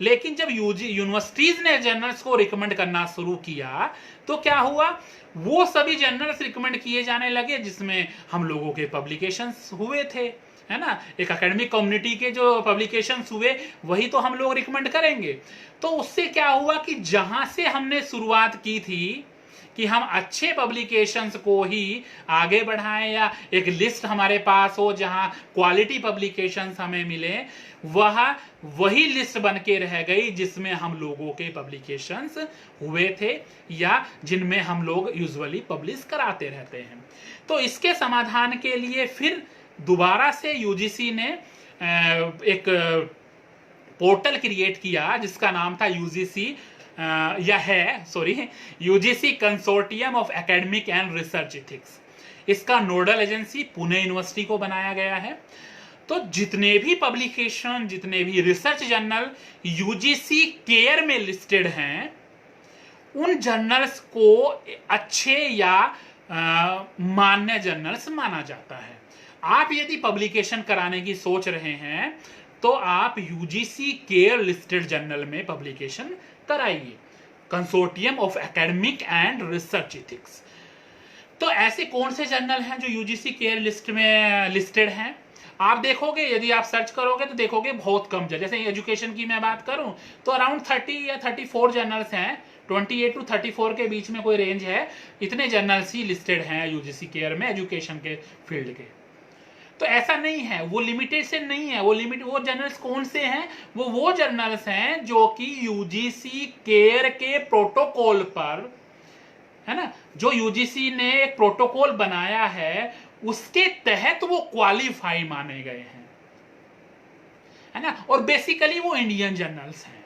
लेकिन जब यूनिवर्सिटीज ने जर्नल्स को रिकमेंड करना शुरू किया तो क्या हुआ? वो सभी जर्नल्स रिकमेंड किए जाने लगे जिसमें हम लोगों के पब्लिकेशंस हुए थे, है ना। एक एकेडमिक कम्युनिटी के जो पब्लिकेशंस हुए वही तो हम लोग रिकमेंड करेंगे। तो उससे क्या हुआ कि जहां से हमने शुरुआत की थी कि हम अच्छे पब्लिकेशंस को ही आगे बढ़ाएं या एक लिस्ट हमारे पास हो जहां क्वालिटी पब्लिकेशंस हमें मिले, वही लिस्ट बन के रह गई जिसमें हम लोगों के पब्लिकेशंस हुए थे या जिनमें हम लोग यूजुअली पब्लिश कराते रहते हैं। तो इसके समाधान के लिए फिर दोबारा से UGC ने एक पोर्टल क्रिएट किया जिसका नाम था UGC consortium of academic and research ethics. इसका नोडल एजेंसी पुणे यूनिवर्सिटी को बनाया गया है। तो जितने भी पब्लिकेशन, जितने भी रिसर्च जर्नल यूजीसी केयर में लिस्टेड हैं, उन जर्नल्स को अच्छे या मान्य जर्नल्स माना जाता है। आप यदि पब्लिकेशन कराने की सोच रहे हैं तो आप यूजीसी केयर लिस्टेड जर्नल में पब्लिकेशन कराइए, consortium of academic and research ethics. तो ऐसे कौन से जर्नल हैं जो यूजीसी केयर लिस्ट में लिस्टेड हैं? आप देखोगे, यदि आप सर्च करोगे तो देखोगे बहुत कम जर्नल। जैसे एजुकेशन की मैं बात करूं तो अराउंड 30 या 34 जर्नल्स हैं, 28 to 34 के बीच में कोई रेंज है, इतने जर्नल्स ही लिस्टेड हैं यूजीसी केयर में एजुकेशन के फील्ड के। तो ऐसा नहीं है, वो लिमिटेड से नहीं है। वो जर्नल्स कौन से हैं? वो जर्नल्स हैं जो कि यूजीसी केयर के प्रोटोकॉल पर, है ना, जो यूजीसी ने एक प्रोटोकॉल बनाया है उसके तहत वो क्वालिफाई माने गए हैं, है ना। और बेसिकली वो इंडियन जर्नल्स हैं।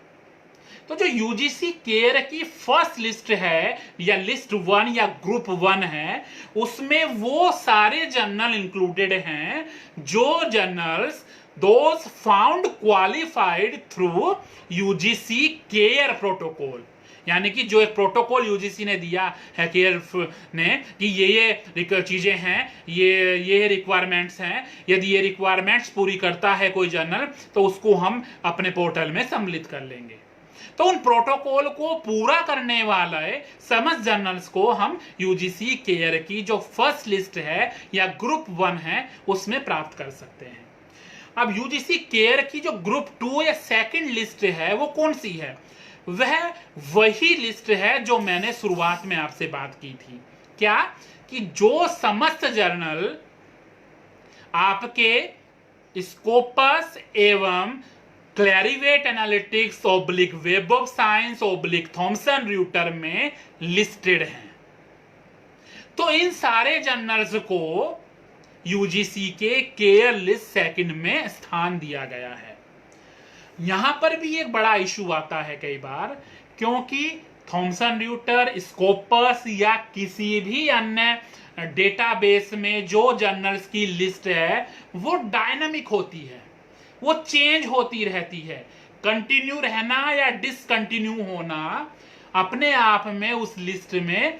तो जो यूजीसी केयर की फर्स्ट लिस्ट है या लिस्ट 1 या ग्रुप 1 है, उसमें वो सारे जर्नल इंक्लूडेड हैं जो journals those found qualified through UGC care protocol. यानी कि जो एक प्रोटोकॉल यूजीसी ने दिया है केयर ने कि ये चीजें हैं, ये रिक्वायरमेंट्स हैं, यदि ये रिक्वायरमेंट्स पूरी करता है कोई जर्नल तो उसको हम अपने पोर्टल में सम्मिलित कर लेंगे। तो उन प्रोटोकॉल को पूरा करने वाले समस्त जर्नल्स को हम यूजीसी केयर की जो फर्स्ट लिस्ट है या ग्रुप 1 है उसमें प्राप्त कर सकते हैं। अब यूजीसी केयर की जो ग्रुप 2 या सेकंड लिस्ट है वो कौन सी है? वह वही लिस्ट है जो मैंने शुरुआत में आपसे बात की थी। क्या? कि जो समस्त जर्नल आपके स्कोपस एवं Clarivate Analytics / web of science / Thomson Reuter में लिस्टेड हैं। तो इन सारे जर्नल्स को यूजीसी के केयर लिस्ट सेकंड में स्थान दिया गया है। यहां पर भी एक बड़ा इशू आता है कई बार, क्योंकि थॉमसन र्यूटर, स्कोपस या किसी भी अन्य डेटाबेस में जो जर्नल्स की लिस्ट है वो डायनामिक होती है, वो चेंज होती रहती है। कंटिन्यू रहना या डिसकंटिन्यू होना अपने आप में उस लिस्ट में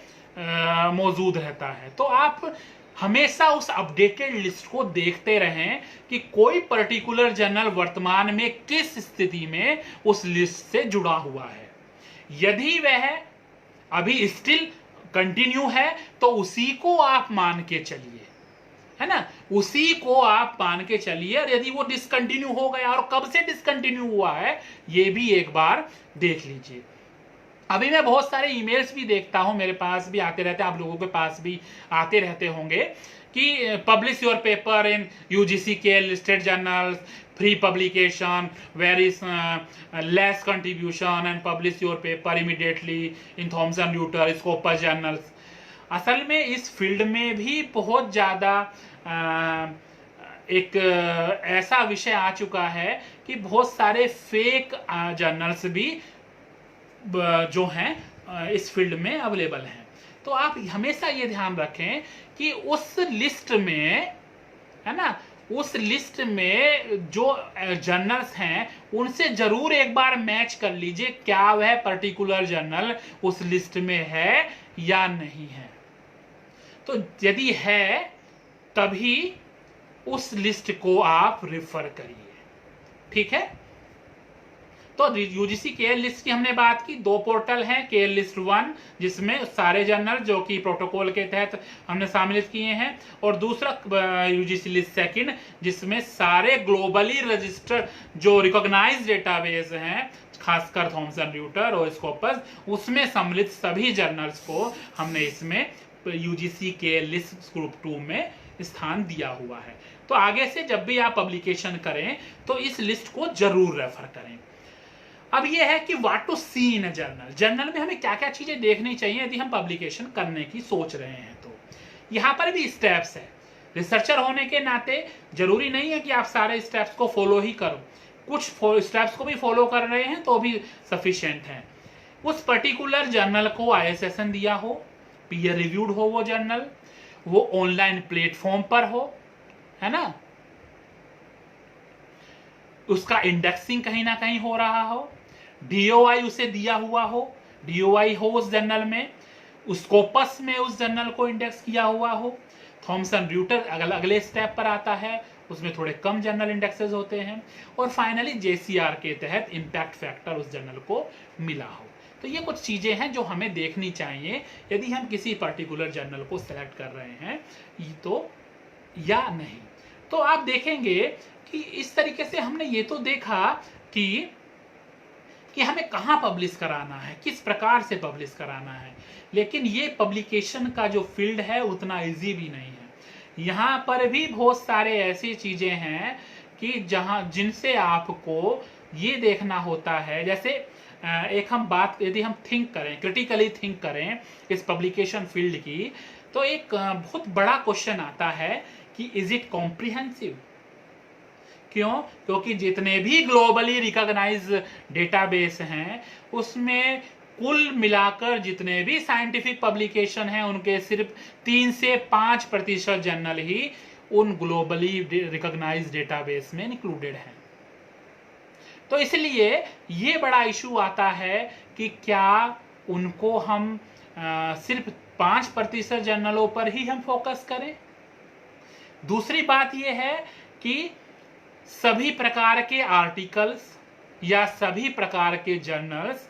मौजूद रहता है। तो आप हमेशा उस अपडेटेड लिस्ट को देखते रहें कि कोई पर्टिकुलर जर्नल वर्तमान में किस स्थिति में उस लिस्ट से जुड़ा हुआ है। यदि वह अभी स्टिल कंटिन्यू है तो उसी को आप मान के चलिए, है ना, उसी को आप मान के चलिए। और यदि वो डिसकंटिन्यू हो गया और कब से डिसकंटिन्यू हुआ है ये भी एक बार देख लीजिए। अभी मैं बहुत सारे ईमेल्स भी देखता हूं, मेरे पास भी आते रहते हैं, आप लोगों के पास भी आते रहते होंगे कि publish your paper in UGC care listed journals, free publication, very less contribution and publish your paper immediately in Thomson Reuter, Scopus journals. असल में इस फील्ड में भी बहुत ज़्यादा एक ऐसा विषय आ चुका है कि बहुत सारे फेक जर्नल्स भी जो हैं इस फील्ड में अवेलेबल हैं। तो आप हमेशा ये ध्यान रखें कि उस लिस्ट में, है ना, उस लिस्ट में जो जर्नल्स हैं उनसे जरूर एक बार मैच कर लीजिए क्या वह पर्टिकुलर जर्नल उस लिस्ट में है या नहीं है। तो यदि है तभी उस लिस्ट को आप रेफर करिए, ठीक है। तो यूजीसी केयर लिस्ट की हमने बात की। 2 पोर्टल हैं, केयर लिस्ट 1 जिसमें सारे जर्नल जो कि प्रोटोकॉल के तहत हमने सम्मिलित किए हैं, और दूसरा यूजीसी लिस्ट सेकंड जिसमें सारे ग्लोबली रजिस्टर्ड जो रिकॉग्नाइज्ड डेटाबेस हैं, खासकर थॉमसन र्यूटर और स्कोपस, उसमें सम्मिलित सभी जर्नल्स को हमने इसमें यूजीसी केयर लिस्ट ग्रुप 2 में स्थान दिया हुआ है। तो आगे से जब भी आप पब्लिकेशन करें तो इस लिस्ट को जरूर रेफर करें। अब यह है कि what to see in a journal, journal में हमें क्या क्या चीजें देखनी चाहिए यदि हम पब्लिकेशन करने की सोच रहे हैं। तो यहाँ पर भी स्टेप्स है। रिसर्चर होने के नाते जरूरी नहीं है कि आप सारे स्टेप्स को फॉलो ही करो, कुछ स्टेप्स को भी फॉलो कर रहे हैं तो भी सफिशिएंट है। उस पर्टिकुलर जर्नल को ISSN दिया हो, पीयर रिव्यूड हो वो जर्नल, वो ऑनलाइन प्लेटफॉर्म पर हो, है ना, उसका इंडेक्सिंग कहीं ना कहीं हो रहा हो, DOI उसे दिया हुआ हो, DOI हो उस जर्नल में, स्कोपस में उस जर्नल को इंडेक्स किया हुआ हो, थॉमसन रॉयटर्स अगले स्टेप पर आता है, उसमें थोड़े कम जर्नल इंडेक्सेस होते हैं, और फाइनली JCR के तहत इम्पैक्ट फैक्टर उस जर्नल को मिला हो। तो ये कुछ चीजें हैं जो हमें देखनी चाहिए यदि हम किसी पर्टिकुलर जर्नल को सेलेक्ट कर रहे हैं तो या नहीं। तो आप देखेंगे कि इस तरीके से हमने ये तो देखा कि हमें कहाँ पब्लिश कराना है, किस प्रकार से पब्लिश कराना है, लेकिन ये पब्लिकेशन का जो फील्ड है उतना इजी भी नहीं है। यहाँ पर भी बहुत सारे ऐसी चीजें हैं कि जिनसे आपको ये देखना होता है, जैसे एक हम बात यदि हम थिंक करें, क्रिटिकली थिंक करें इस पब्लिकेशन फील्ड की, तो एक बहुत बड़ा क्वेश्चन आता है कि इज इट कॉम्प्रिहेंसिव। क्यों? क्योंकि जितने भी ग्लोबली रिकॉग्नाइज डेटाबेस हैं उसमें कुल मिलाकर जितने भी साइंटिफिक पब्लिकेशन हैं उनके सिर्फ 3 से 5% जर्नल ही उन ग्लोबली रिकॉग्नाइज डेटाबेस में इंक्लूडेड हैं। तो इसलिए ये बड़ा इशू आता है कि क्या उनको हम सिर्फ 5% जर्नलों पर ही हम फोकस करें। दूसरी बात यह है कि सभी प्रकार के आर्टिकल्स या सभी प्रकार के जर्नल्स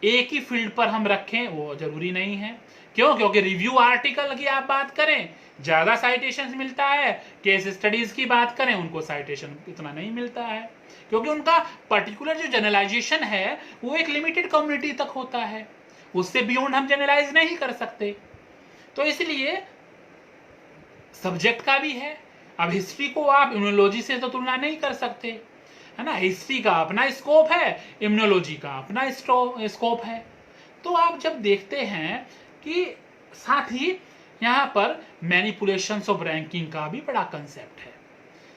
एक ही फील्ड पर हम रखें वो जरूरी नहीं है। क्यों? क्योंकि रिव्यू आर्टिकल की आप बात करें ज्यादा साइटेशंस मिलता है, केस स्टडीज की बात करें उनको साइटेशन इतना नहीं मिलता है, क्योंकि उनका पर्टिकुलर जो जनरलाइजेशन है वो एक लिमिटेड कम्युनिटी तक होता है, उससे बियॉन्ड हम जनरलाइज नहीं कर सकते। तो इसलिए सब्जेक्ट का भी है। अब हिस्ट्री को आप इम्यूनोलॉजी से तो तुलना नहीं कर सकते, है ना, हिस्ट्री का अपना स्कोप है, इम्यूनोलॉजी का अपना स्कोप है। तो आप जब देखते हैं कि साथ ही यहाँ पर मैनिपुलेशंस ऑफ रैंकिंग का भी बड़ा कंसेप्ट है,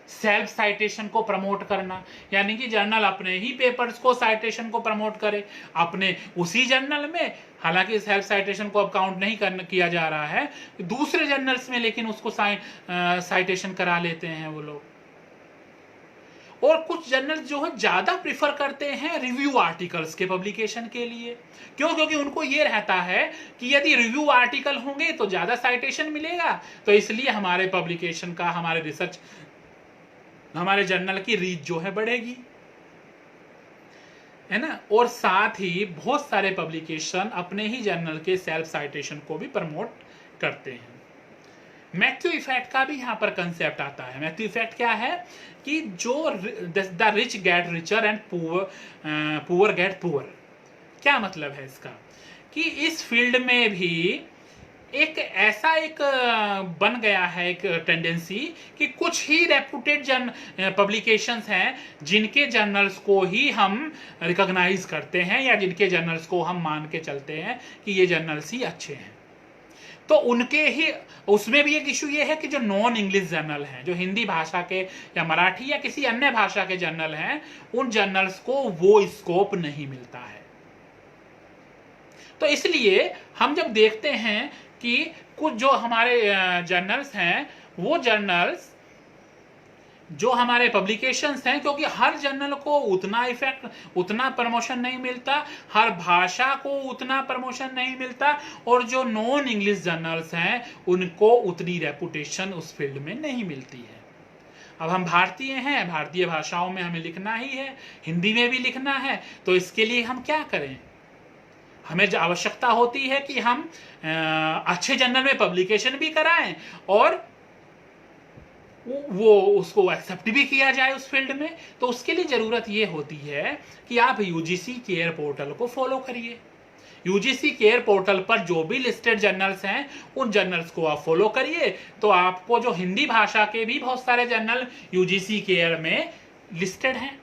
सेल्फ साइटेशन को प्रमोट करना, यानी कि जर्नल अपने ही पेपर्स को साइटेशन को प्रमोट करे अपने उसी जर्नल में, हालांकि सेल्फ साइटेशन को अब काउंट नहीं किया जा रहा है दूसरे जर्नल्स में, लेकिन उसको साइटेशन करा लेते हैं वो लोग। और कुछ जर्नल्स जो है ज्यादा प्रिफर करते हैं रिव्यू आर्टिकल्स के पब्लिकेशन के लिए। क्यों? क्योंकि उनको ये रहता है कि यदि रिव्यू आर्टिकल होंगे तो ज्यादा साइटेशन मिलेगा, तो इसलिए हमारे पब्लिकेशन का, हमारे रिसर्च, हमारे जर्नल की रीच जो है बढ़ेगी, है ना। और साथ ही बहुत सारे पब्लिकेशन अपने ही जर्नल के सेल्फ साइटेशन को भी प्रमोट करते हैं। मैथ्यू इफेक्ट का भी यहाँ पर कंसेप्ट आता है। मैथ्यू इफेक्ट क्या है कि जो the rich get richer and poor get poor. क्या मतलब है इसका कि इस फील्ड में भी एक ऐसा एक बन गया है एक टेंडेंसी कि कुछ ही रेपुटेड पब्लिकेशंस हैं जिनके जर्नल्स को ही हम रिकॉग्नाइज करते हैं या जिनके जर्नल्स को हम मान के चलते हैं कि ये जर्नल्स ही अच्छे हैं। तो उनके ही, उसमें भी एक इशू ये है कि जो नॉन इंग्लिश जर्नल हैं, जो हिंदी भाषा के या मराठी या किसी अन्य भाषा के जर्नल हैं, उन जर्नल्स को वो स्कोप नहीं मिलता है। तो इसलिए हम जब देखते हैं कि कुछ जो हमारे जर्नल्स हैं, वो जर्नल्स जो हमारे पब्लिकेशंस हैं, क्योंकि हर जर्नल को उतना इफेक्ट, उतना प्रमोशन नहीं मिलता, हर भाषा को उतना प्रमोशन नहीं मिलता, और जो नॉन इंग्लिश जर्नल्स हैं उनको उतनी रेपुटेशन उस फील्ड में नहीं मिलती है। अब हम भारतीय हैं, भारतीय भाषाओं में हमें लिखना ही है, हिंदी में भी लिखना है, तो इसके लिए हम क्या करें? हमें आवश्यकता होती है कि हम अच्छे जर्नल में पब्लिकेशन भी कराएं और वो उसको एक्सेप्ट भी किया जाए उस फील्ड में। तो उसके लिए जरूरत ये होती है कि आप यूजीसी केयर पोर्टल को फॉलो करिए। यूजीसी केयर पोर्टल पर जो भी लिस्टेड जर्नल्स हैं उन जर्नल्स को आप फॉलो करिए, तो आपको जो हिंदी भाषा के भी बहुत सारे जर्नल यूजीसी केयर में लिस्टेड हैं,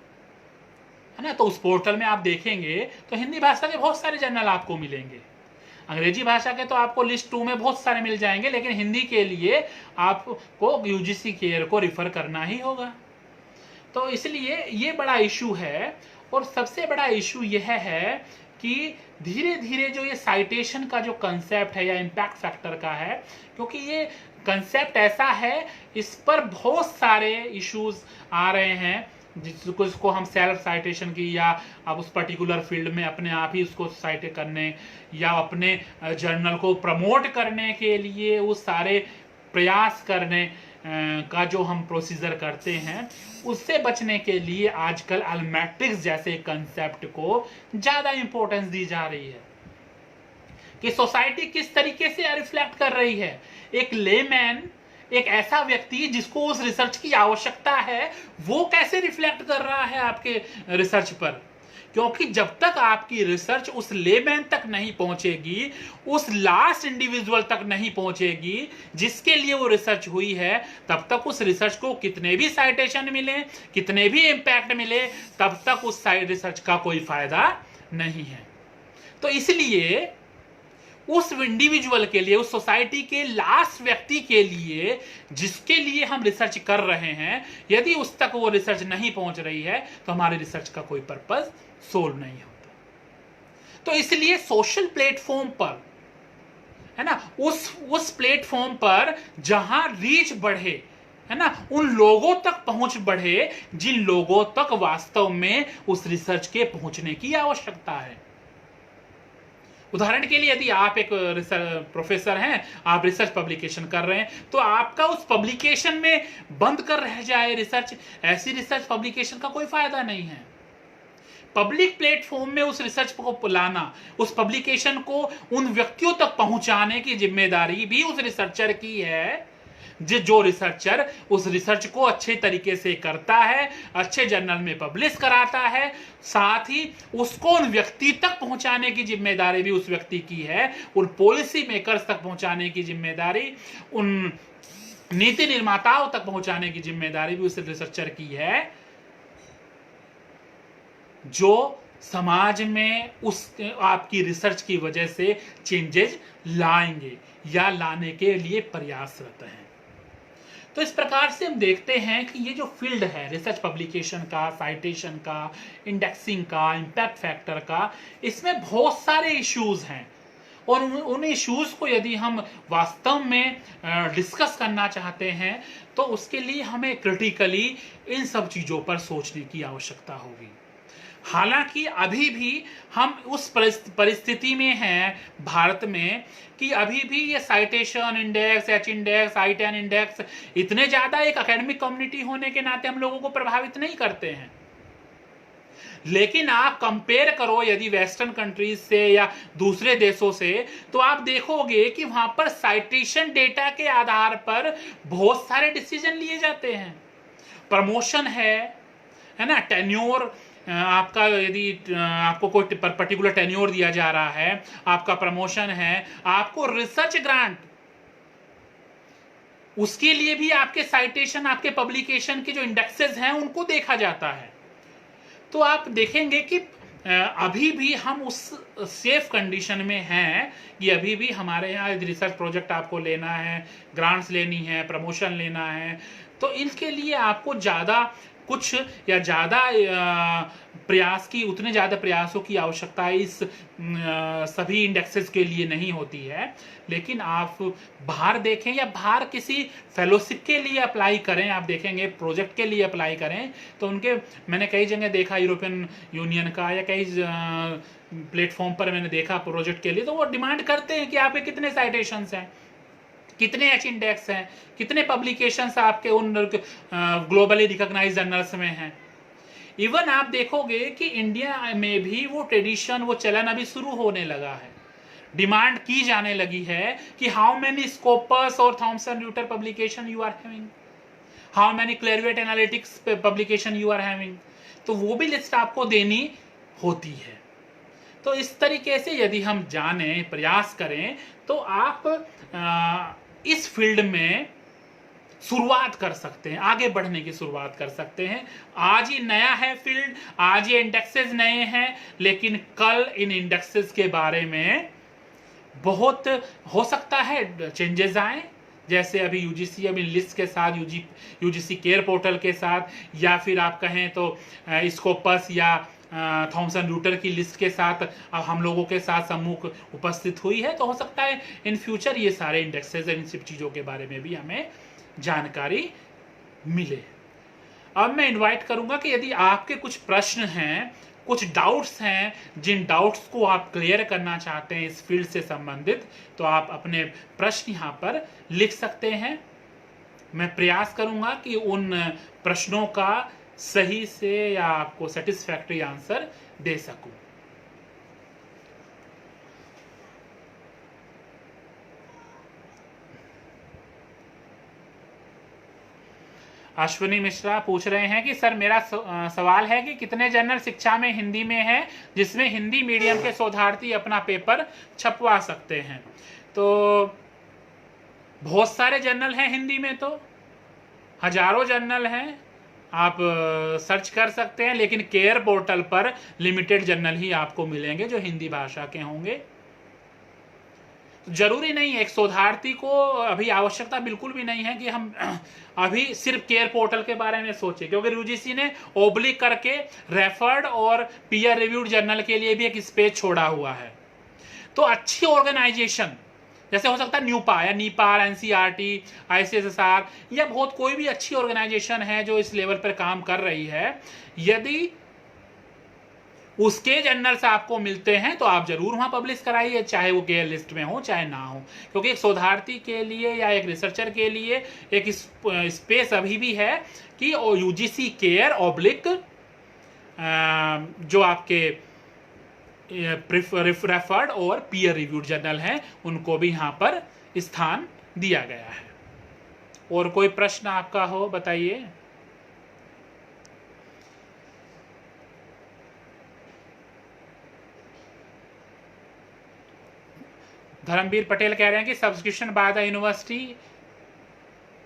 है ना। तो उस पोर्टल में आप देखेंगे तो हिंदी भाषा के बहुत सारे जर्नल आपको मिलेंगे। अंग्रेजी भाषा के तो आपको लिस्ट 2 में बहुत सारे मिल जाएंगे, लेकिन हिंदी के लिए आपको यूजीसी केयर को रिफर करना ही होगा। तो इसलिए ये बड़ा इशू है। और सबसे बड़ा इशू यह है कि धीरे धीरे जो ये साइटेशन का जो कंसेप्ट है या इम्पैक्ट फैक्टर का है, क्योंकि ये कंसेप्ट ऐसा है, इस पर बहुत सारे इश्यूज आ रहे हैं जिसको हम सेल्फ साइटेशन की, या आप उस पर्टिकुलर फील्ड में अपने आप ही उसको साइट करने या अपने जर्नल को प्रमोट करने के लिए वो सारे प्रयास करने का जो हम प्रोसीजर करते हैं, उससे बचने के लिए आजकल अल्मेट्रिक्स जैसे कंसेप्ट को ज्यादा इंपॉर्टेंस दी जा रही है कि सोसाइटी किस तरीके से रिफ्लेक्ट कर रही है। एक लेमैन, एक ऐसा व्यक्ति जिसको उस रिसर्च की आवश्यकता है, वो कैसे रिफ्लेक्ट कर रहा है आपके रिसर्च पर। क्योंकि जब तक आपकी रिसर्च उस लेमैन तक नहीं पहुंचेगी, उस लास्ट इंडिविजुअल तक नहीं पहुंचेगी जिसके लिए वो रिसर्च हुई है, तब तक उस रिसर्च को कितने भी साइटेशन मिले, कितने भी इंपैक्ट मिले, तब तक उस रिसर्च का कोई फायदा नहीं है। तो इसलिए उस इंडिविजुअल के लिए, उस सोसाइटी के लास्ट व्यक्ति के लिए जिसके लिए हम रिसर्च कर रहे हैं, यदि उस तक वो रिसर्च नहीं पहुंच रही है तो हमारी रिसर्च का कोई पर्पस सोल्व नहीं होता। तो इसलिए सोशल प्लेटफॉर्म पर, है ना, उस प्लेटफॉर्म पर जहां रीच बढ़े, है ना, उन लोगों तक पहुंच बढ़े जिन लोगों तक वास्तव में उस रिसर्च के पहुंचने की आवश्यकता है। उदाहरण के लिए, यदि आप एक प्रोफेसर हैं, आप रिसर्च पब्लिकेशन कर रहे हैं, तो आपका उस पब्लिकेशन में बंद कर रह जाए रिसर्च, ऐसी रिसर्च पब्लिकेशन का कोई फायदा नहीं है। पब्लिक प्लेटफॉर्म में उस रिसर्च को लाना, उस पब्लिकेशन को उन व्यक्तियों तक पहुंचाने की जिम्मेदारी भी उस रिसर्चर की है, जो रिसर्चर उस रिसर्च को अच्छे तरीके से करता है, अच्छे जर्नल में पब्लिश कराता है, साथ ही उसको उन व्यक्ति तक पहुंचाने की जिम्मेदारी भी उस व्यक्ति की है, उन पॉलिसी मेकर्स तक पहुंचाने की जिम्मेदारी, उन नीति निर्माताओं तक पहुंचाने की जिम्मेदारी भी उस रिसर्चर की है, जो समाज में उस आपकी रिसर्च की वजह से चेंजेस लाएंगे या लाने के लिए प्रयासरत हैं। तो इस प्रकार से हम देखते हैं कि ये जो फील्ड है रिसर्च पब्लिकेशन का, साइटेशन का, इंडेक्सिंग का, इम्पैक्ट फैक्टर का, इसमें बहुत सारे इश्यूज हैं। और उन इश्यूज को यदि हम वास्तव में डिस्कस करना चाहते हैं तो उसके लिए हमें क्रिटिकली इन सब चीज़ों पर सोचने की आवश्यकता होगी। हालांकि अभी भी हम उस परिस्थिति में हैं भारत में कि अभी भी ये citation index, H index, I10 index इतने ज्यादा एक एकेडमिक कम्युनिटी होने के नाते हम लोगों को प्रभावित नहीं करते हैं। लेकिन आप कंपेयर करो यदि वेस्टर्न कंट्रीज से या दूसरे देशों से, तो आप देखोगे कि वहां पर साइटेशन डेटा के आधार पर बहुत सारे डिसीजन लिए जाते हैं। प्रमोशन है ना, टेन्योर, आपका यदि आपको कोई पर्टिकुलर टेन्योर दिया जा रहा है, आपका प्रमोशन है, आपको रिसर्च ग्रांट, उसके लिए भी आपके साइटेशन, आपके पब्लिकेशन के जो इंडेक्सेस हैं उनको देखा जाता है। तो आप देखेंगे कि अभी भी हम उस सेफ कंडीशन में हैं कि अभी भी हमारे यहाँ रिसर्च प्रोजेक्ट आपको लेना है, ग्रांट्स लेनी है, प्रमोशन लेना है, तो इनके लिए आपको ज़्यादा कुछ या ज़्यादा प्रयास की, उतने ज़्यादा प्रयासों की आवश्यकता इस सभी इंडेक्सेस के लिए नहीं होती है। लेकिन आप बाहर देखें या बाहर किसी फेलोशिप के लिए अप्लाई करें, आप देखेंगे प्रोजेक्ट के लिए अप्लाई करें, तो उनके मैंने कई जगह देखा, यूरोपियन यूनियन का या कई प्लेटफॉर्म पर मैंने देखा प्रोजेक्ट के लिए, तो वो डिमांड करते हैं कि आपके कितने साइटेशंस हैं, कितने एच इंडेक्स हैं, कितने पब्लिकेशंस आपके उन ग्लोबली रिकॉग्नाइज्ड जर्नल्स में हैं। इवन आप देखोगे कि इंडिया में भी वो ट्रेडिशन, वो चलन अभी शुरू होने लगा है, डिमांड की जाने लगी है कि हाउ मेनी स्कोपस और Thomson Reuter publication you are having, how many Clarivate Analytics publication you are having, तो वो भी लिस्ट आपको देनी होती है। तो इस तरीके से यदि हम जाने, प्रयास करें, तो आप इस फील्ड में शुरुआत कर सकते हैं, आगे बढ़ने की शुरुआत कर सकते हैं। आज ही नया है फील्ड, आज ये इंडेक्सेस नए हैं, लेकिन कल इन इंडेक्सेस के बारे में बहुत हो सकता है चेंजेस आए, जैसे अभी यूजीसी अभी लिस्ट के साथ यूजीसी केयर पोर्टल के साथ, या फिर आप कहें तो स्कोपस या थॉमसन रूटर की लिस्ट के साथ अब हम लोगों के साथ सम्मुख उपस्थित हुई है। तो हो सकता है इन फ्यूचर ये सारे इंडेक्सेस इन सब चीज़ों के बारे में भी हमें जानकारी मिले। अब मैं इनवाइट करूंगा कि यदि आपके कुछ प्रश्न हैं, कुछ डाउट्स हैं, जिन डाउट्स को आप क्लियर करना चाहते हैं इस फील्ड से संबंधित, तो आप अपने प्रश्न यहाँ पर लिख सकते हैं। मैं प्रयास करूंगा कि उन प्रश्नों का सही से या आपको सेटिस्फैक्टरी आंसर दे सकूं। अश्विनी मिश्रा पूछ रहे हैं कि सर मेरा सवाल है कि कितने जर्नल शिक्षा में हिंदी में है जिसमें हिंदी मीडियम के शोधार्थी अपना पेपर छपवा सकते हैं। तो बहुत सारे जर्नल हैं हिंदी में, तो हजारों जर्नल हैं, आप सर्च कर सकते हैं, लेकिन केयर पोर्टल पर लिमिटेड जर्नल ही आपको मिलेंगे जो हिंदी भाषा के होंगे। जरूरी नहीं है, एक शोधार्थी को अभी आवश्यकता बिल्कुल भी नहीं है कि हम अभी सिर्फ केयर पोर्टल के बारे में सोचें, क्योंकि यूजीसी ने ओब्लिक करके रेफर्ड और पीयर रिव्यूड जर्नल के लिए भी एक स्पेस छोड़ा हुआ है। तो अच्छी ऑर्गेनाइजेशन जैसे हो सकता है न्यूपा या नीपार, एनसीईआरटी, आईसीएसएसआर या बहुत कोई भी अच्छी ऑर्गेनाइजेशन है जो इस लेवल पर काम कर रही है, यदि उसके जर्नल्स आपको मिलते हैं तो आप जरूर वहां पब्लिश कराइए, चाहे वो केयर लिस्ट में हो चाहे ना हो, क्योंकि एक शोधार्थी के लिए या एक रिसर्चर के लिए एक स्पेस अभी भी है कि यूजीसी केयर ऑब्लिक जो आपके रेफर्ड और पीयर रिव्यूड जर्नल हैं उनको भी यहाँ पर स्थान दिया गया है। और कोई प्रश्न आपका हो बताइए। धर्मवीर पटेल कह रहे हैं कि सब्सक्रिप्शन बाय द यूनिवर्सिटी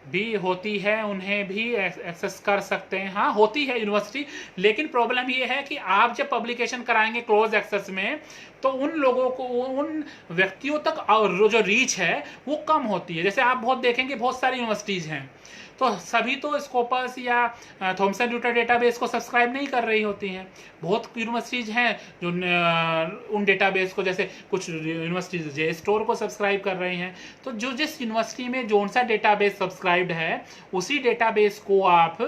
भी होती है, उन्हें भी एक्सेस कर सकते हैं। हाँ होती है यूनिवर्सिटी, लेकिन प्रॉब्लम ये है कि आप जब पब्लिकेशन कराएंगे क्लोज एक्सेस में तो उन लोगों को, उन व्यक्तियों तक और जो रीच है वो कम होती है। जैसे आप बहुत देखेंगे बहुत सारी यूनिवर्सिटीज हैं तो सभी तो स्कोपस या थॉमसन रूटर डेटाबेस को सब्सक्राइब नहीं कर रही होती हैं। बहुत यूनिवर्सिटीज हैं जो उन डेटाबेस को, जैसे कुछ यूनिवर्सिटीज जे स्टोर को सब्सक्राइब कर रही हैं। तो जो जिस यूनिवर्सिटी में जो सा डेटाबेस सब्सक्राइब्ड है उसी डेटाबेस को आप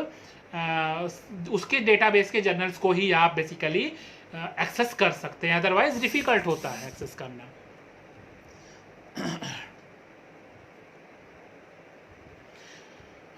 उसके डेटाबेस के जर्नल्स को ही आप बेसिकली एक्सेस कर सकते हैं, अदरवाइज डिफिकल्ट होता है एक्सेस करना।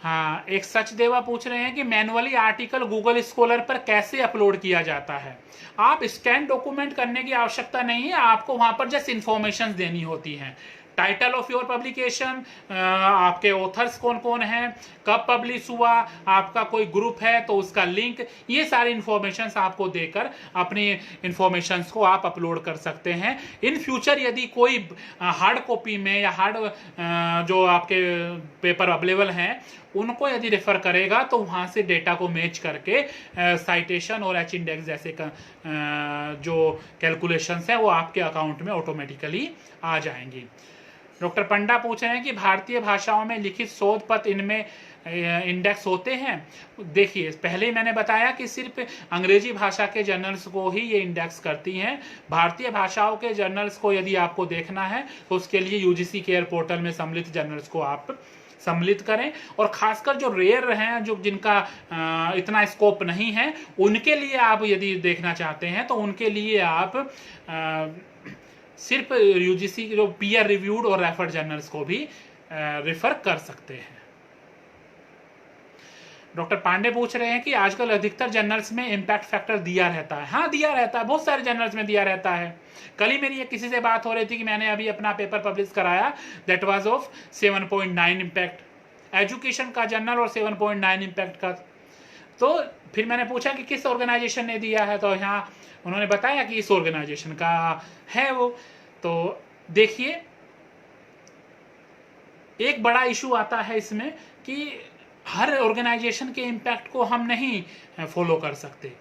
हाँ, एक सचदेवा पूछ रहे हैं कि मैनुअली आर्टिकल गूगल स्कॉलर पर कैसे अपलोड किया जाता है। आप स्कैन डॉक्यूमेंट करने की आवश्यकता नहीं है, आपको वहां पर जस्ट इंफॉर्मेशन देनी होती हैं। टाइटल ऑफ योर पब्लिकेशन, आपके ऑथर्स कौन कौन हैं, कब पब्लिश हुआ, आपका कोई ग्रुप है तो उसका लिंक, ये सारी इंफॉर्मेशन आपको देकर अपनी इंफॉर्मेशन को आप अपलोड कर सकते हैं। इन फ्यूचर यदि कोई हार्ड कॉपी में या हार्ड जो आपके पेपर अवेलेबल हैं उनको यदि रेफर करेगा तो वहां से डेटा को मैच करके साइटेशन और एच इंडेक्स जैसे जो कैलकुलेशंस है वो आपके अकाउंट में ऑटोमेटिकली आ जाएंगी। डॉक्टर पंडा पूछ रहे हैं कि भारतीय भाषाओं में लिखित शोध पत्र इनमें इंडेक्स होते हैं। देखिए पहले ही मैंने बताया कि सिर्फ अंग्रेजी भाषा के जर्नल्स को ही ये इंडेक्स करती हैं। भारतीय भाषाओं के जर्नल्स को यदि आपको देखना है तो उसके लिए यूजीसी केयर पोर्टल में सम्मिलित जर्नल्स को आप सम्मिलित करें, और खासकर जो रेयर हैं, जो जिनका इतना स्कोप नहीं है, उनके लिए आप यदि देखना चाहते हैं तो उनके लिए आप सिर्फ यूजीसी के जो पीयर रिव्यूड और रेफर्ड जर्नल्स को भी रेफर कर सकते हैं। डॉक्टर पांडे पूछ रहे हैं कि आजकल अधिकतर जर्नल्स में इम्पैक्ट फैक्टर दिया रहता है। हाँ दिया रहता है, बहुत सारे जर्नल्स में दिया रहता है। कल ही मेरी किसी से बात हो रही थी कि मैंने अभी अपना पेपर पब्लिश कराया, that was of 7.9 impact, education का जर्नल और 7.9 इम्पैक्ट का। तो फिर मैंने पूछा कि किस ऑर्गेनाइजेशन ने दिया है, तो यहाँ उन्होंने बताया कि इस ऑर्गेनाइजेशन का है वो। तो देखिए एक बड़ा इशू आता है इसमें कि हर ऑर्गेनाइजेशन के इम्पैक्ट को हम नहीं फॉलो कर सकते।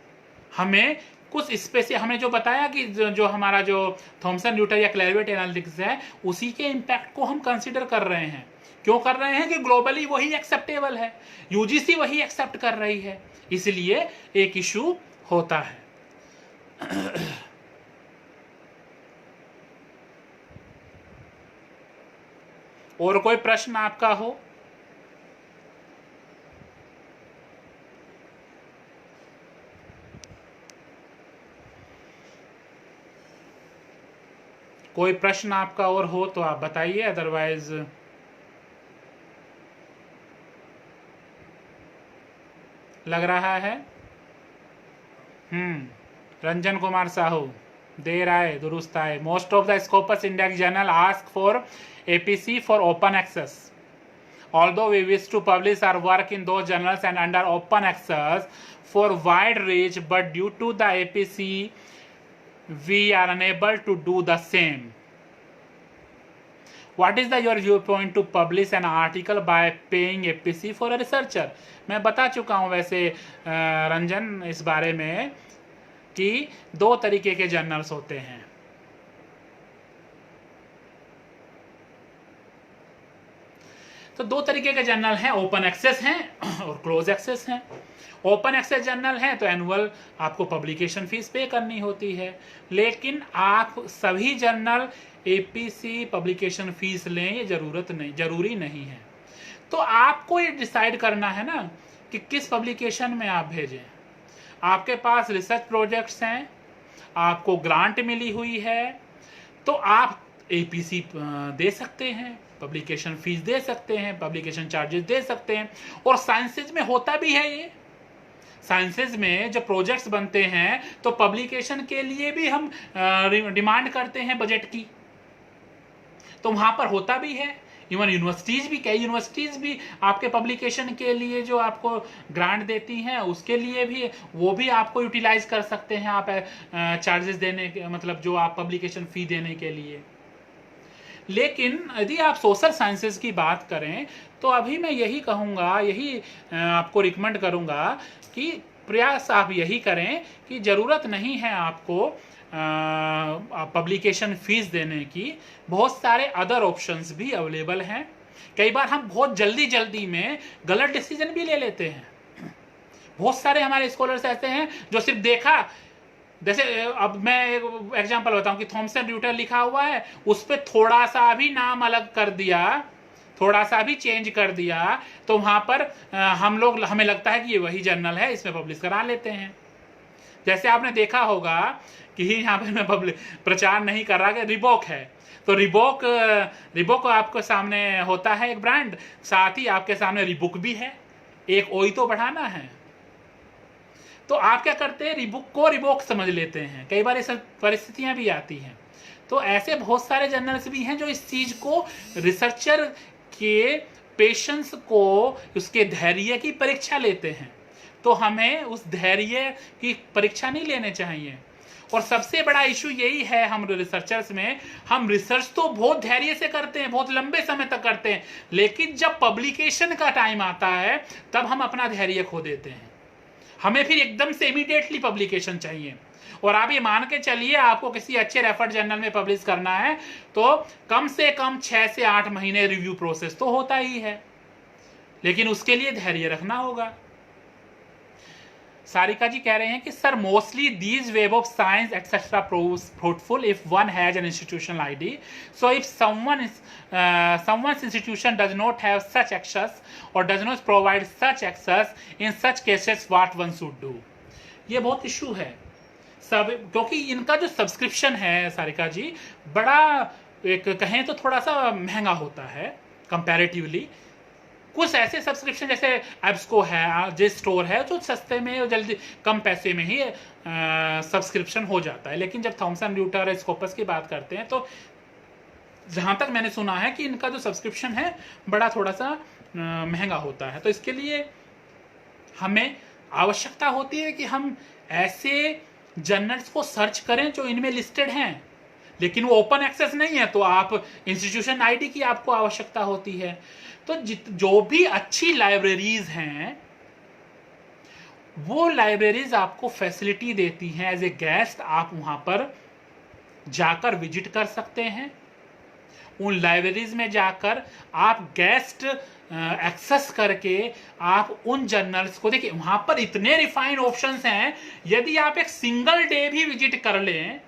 हमें कुछ स्पेसिफिक हमने जो बताया कि जो हमारा जो थॉमसन ड्यूटर या क्लैरिवेट एनालिटिक्स है उसी के इम्पैक्ट को हम कंसिडर कर रहे हैं। क्यों कर रहे हैं कि ग्लोबली वही एक्सेप्टेबल है, यूजीसी वही एक्सेप्ट कर रही है, इसलिए एक इशू होता है। और कोई प्रश्न आपका हो? कोई प्रश्न आपका और हो तो आप बताइए, अदरवाइज लग रहा है। रंजन कुमार साहू, देर आए दुरुस्त आए। Most of the Scopus index journal ask for APC for open access. Although we wish to publish our work in those journals and under open access for wide reach, but due to the APC, we are unable to do the same. What is your viewpoint to publish an article by paying APC for a researcher? मैं बता चुका हूँ वैसे रंजन इस बारे में कि दो तरीके के जर्नल्स होते हैं। तो दो तरीके के जर्नल हैं, ओपन एक्सेस हैं और क्लोज एक्सेस हैं। ओपन एक्सेस जर्नल है तो एनुअल आपको पब्लिकेशन फीस पे करनी होती है, लेकिन आप सभी जर्नल APC पब्लिकेशन फीस लें ये जरूरी नहीं है। तो आपको ये डिसाइड करना है ना कि किस पब्लिकेशन में आप भेजें। आपके पास रिसर्च प्रोजेक्ट्स हैं, आपको ग्रांट मिली हुई है, तो आप APC दे सकते हैं, पब्लिकेशन फीस दे सकते हैं, पब्लिकेशन चार्जेस दे सकते हैं। और साइंसेज में होता भी है ये। साइंसेज में जब प्रोजेक्ट्स बनते हैं तो पब्लिकेशन के लिए भी हम डिमांड करते हैं बजट की, तो वहां पर होता भी है। इवन यूनिवर्सिटीज भी, कई यूनिवर्सिटीज भी आपके पब्लिकेशन के लिए जो आपको ग्रांट देती हैं उसके लिए भी वो भी आपको यूटिलाइज कर सकते हैं आप चार्जेस देने के, मतलब जो आप पब्लिकेशन फी देने के लिए। लेकिन यदि आप सोशल साइंसेज की बात करें तो अभी मैं यही कहूँगा, यही आपको रिकमेंड करूँगा कि प्रयास आप यही करें कि ज़रूरत नहीं है आपको पब्लिकेशन फीस देने की। बहुत सारे अदर ऑप्शंस भी अवेलेबल हैं। कई बार हम बहुत जल्दी में गलत डिसीजन भी ले लेते हैं। बहुत सारे हमारे स्कॉलर्स ऐसे हैं जो सिर्फ देखा, जैसे अब मैं एक एग्जांपल बताऊं कि थॉमसन ड्यूटर लिखा हुआ है, उस पर थोड़ा सा भी नाम अलग कर दिया, थोड़ा सा भी चेंज कर दिया, तो वहां पर हमें लगता है कि ये वही जर्नल है, इसमें पब्लिश करा लेते हैं। जैसे आपने देखा होगा कि यहाँ पे मैं प्रचार नहीं कर रहा कि रिबॉक है, तो रिबॉक आपके सामने होता है एक ब्रांड, साथ ही आपके सामने रिबुक भी है, एक ओई तो बढ़ाना है। तो आप क्या करते हैं, रिबुक को रिबॉक समझ लेते हैं। कई बार ऐसी परिस्थितियां भी आती हैं। तो ऐसे बहुत सारे जर्नल्स भी हैं जो इस चीज को, रिसर्चर के पेशेंस को, उसके धैर्य की परीक्षा लेते हैं। तो हमें उस धैर्य की परीक्षा नहीं लेने चाहिए। और सबसे बड़ा इशू यही है हम रिसर्चर्स में, हम रिसर्च तो बहुत धैर्य से करते हैं, बहुत लंबे समय तक करते हैं, लेकिन जब पब्लिकेशन का टाइम आता है तब हम अपना धैर्य खो देते हैं। हमें फिर एकदम से इमीडिएटली पब्लिकेशन चाहिए। और आप ये मान के चलिए, आपको किसी अच्छे रेफर्ड जर्नल में पब्लिश करना है तो कम से कम 6 से 8 महीने रिव्यू प्रोसेस तो होता ही है, लेकिन उसके लिए धैर्य रखना होगा। सारिका जी कह रहे हैं कि sir mostly these web of science etcetera fruitful if one has an institutional ID, so if someone's institution does not have such access or does not provide such access, in such cases what one should do। ये बहुत issue है सब, क्योंकि इनका जो subscription है सारिका जी, बड़ा एक कहें तो थोड़ा सा महंगा होता है कंपैरेटिवली। कुछ ऐसे सब्सक्रिप्शन जैसे एब्सको है, जे स्टोर है, जो सस्ते में और जल्दी कम पैसे में ही सब्सक्रिप्शन हो जाता है। लेकिन जब थॉमसन ड्यूटर स्कोपस की बात करते हैं तो जहाँ तक मैंने सुना है कि इनका जो सब्सक्रिप्शन है बड़ा थोड़ा सा महंगा होता है। तो इसके लिए हमें आवश्यकता होती है कि हम ऐसे जर्नल्स को सर्च करें जो इनमें लिस्टेड हैं, लेकिन वो ओपन एक्सेस नहीं है, तो आप इंस्टीट्यूशन आईडी की आपको आवश्यकता होती है। तो जो भी अच्छी लाइब्रेरीज हैं वो लाइब्रेरीज आपको फैसिलिटी देती हैं, एज ए गेस्ट आप वहां पर जाकर विजिट कर सकते हैं। उन लाइब्रेरीज में जाकर आप गेस्ट एक्सेस करके आप उन जर्नल्स को देखिए, वहां पर इतने रिफाइंड ऑप्शंस हैं। यदि आप एक सिंगल डे भी विजिट कर लें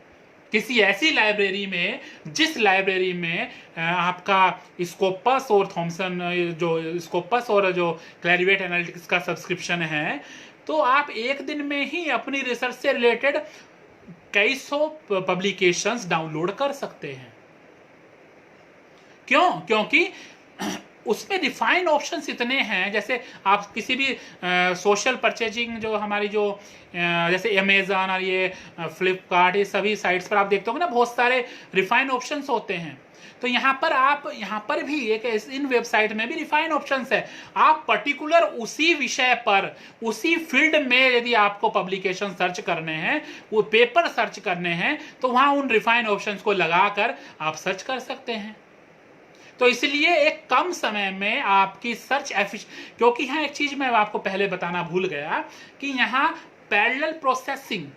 किसी ऐसी लाइब्रेरी में, जिस लाइब्रेरी में आपका स्कोपस और थॉमसन, जो स्कोपस और जो क्लैरिवेट एनालिटिक्स का सब्सक्रिप्शन है, तो आप एक दिन में ही अपनी रिसर्च से रिलेटेड कई सौ पब्लिकेशंस डाउनलोड कर सकते हैं। क्यों? क्योंकि उसमें रिफाइंड ऑप्शंस इतने हैं। जैसे आप किसी भी सोशल परचेजिंग, जो हमारी जो जैसे अमेजन और ये फ्लिपकार्ट, ये सभी साइट्स पर आप देखते हो ना, बहुत सारे रिफाइंड ऑप्शंस होते हैं। तो यहाँ पर भी एक इन वेबसाइट में भी रिफाइंड ऑप्शंस है। आप पर्टिकुलर उसी विषय पर, उसी फील्ड में यदि आपको पब्लिकेशन सर्च करने हैं, वो पेपर सर्च करने हैं, तो वहां उन रिफाइंड ऑप्शंस को लगाकर आप सर्च कर सकते हैं। तो इसलिए एक कम समय में आपकी सर्च क्योंकि यहाँ एक चीज मैं आपको पहले बताना भूल गया कि यहाँ पैरेलल प्रोसेसिंग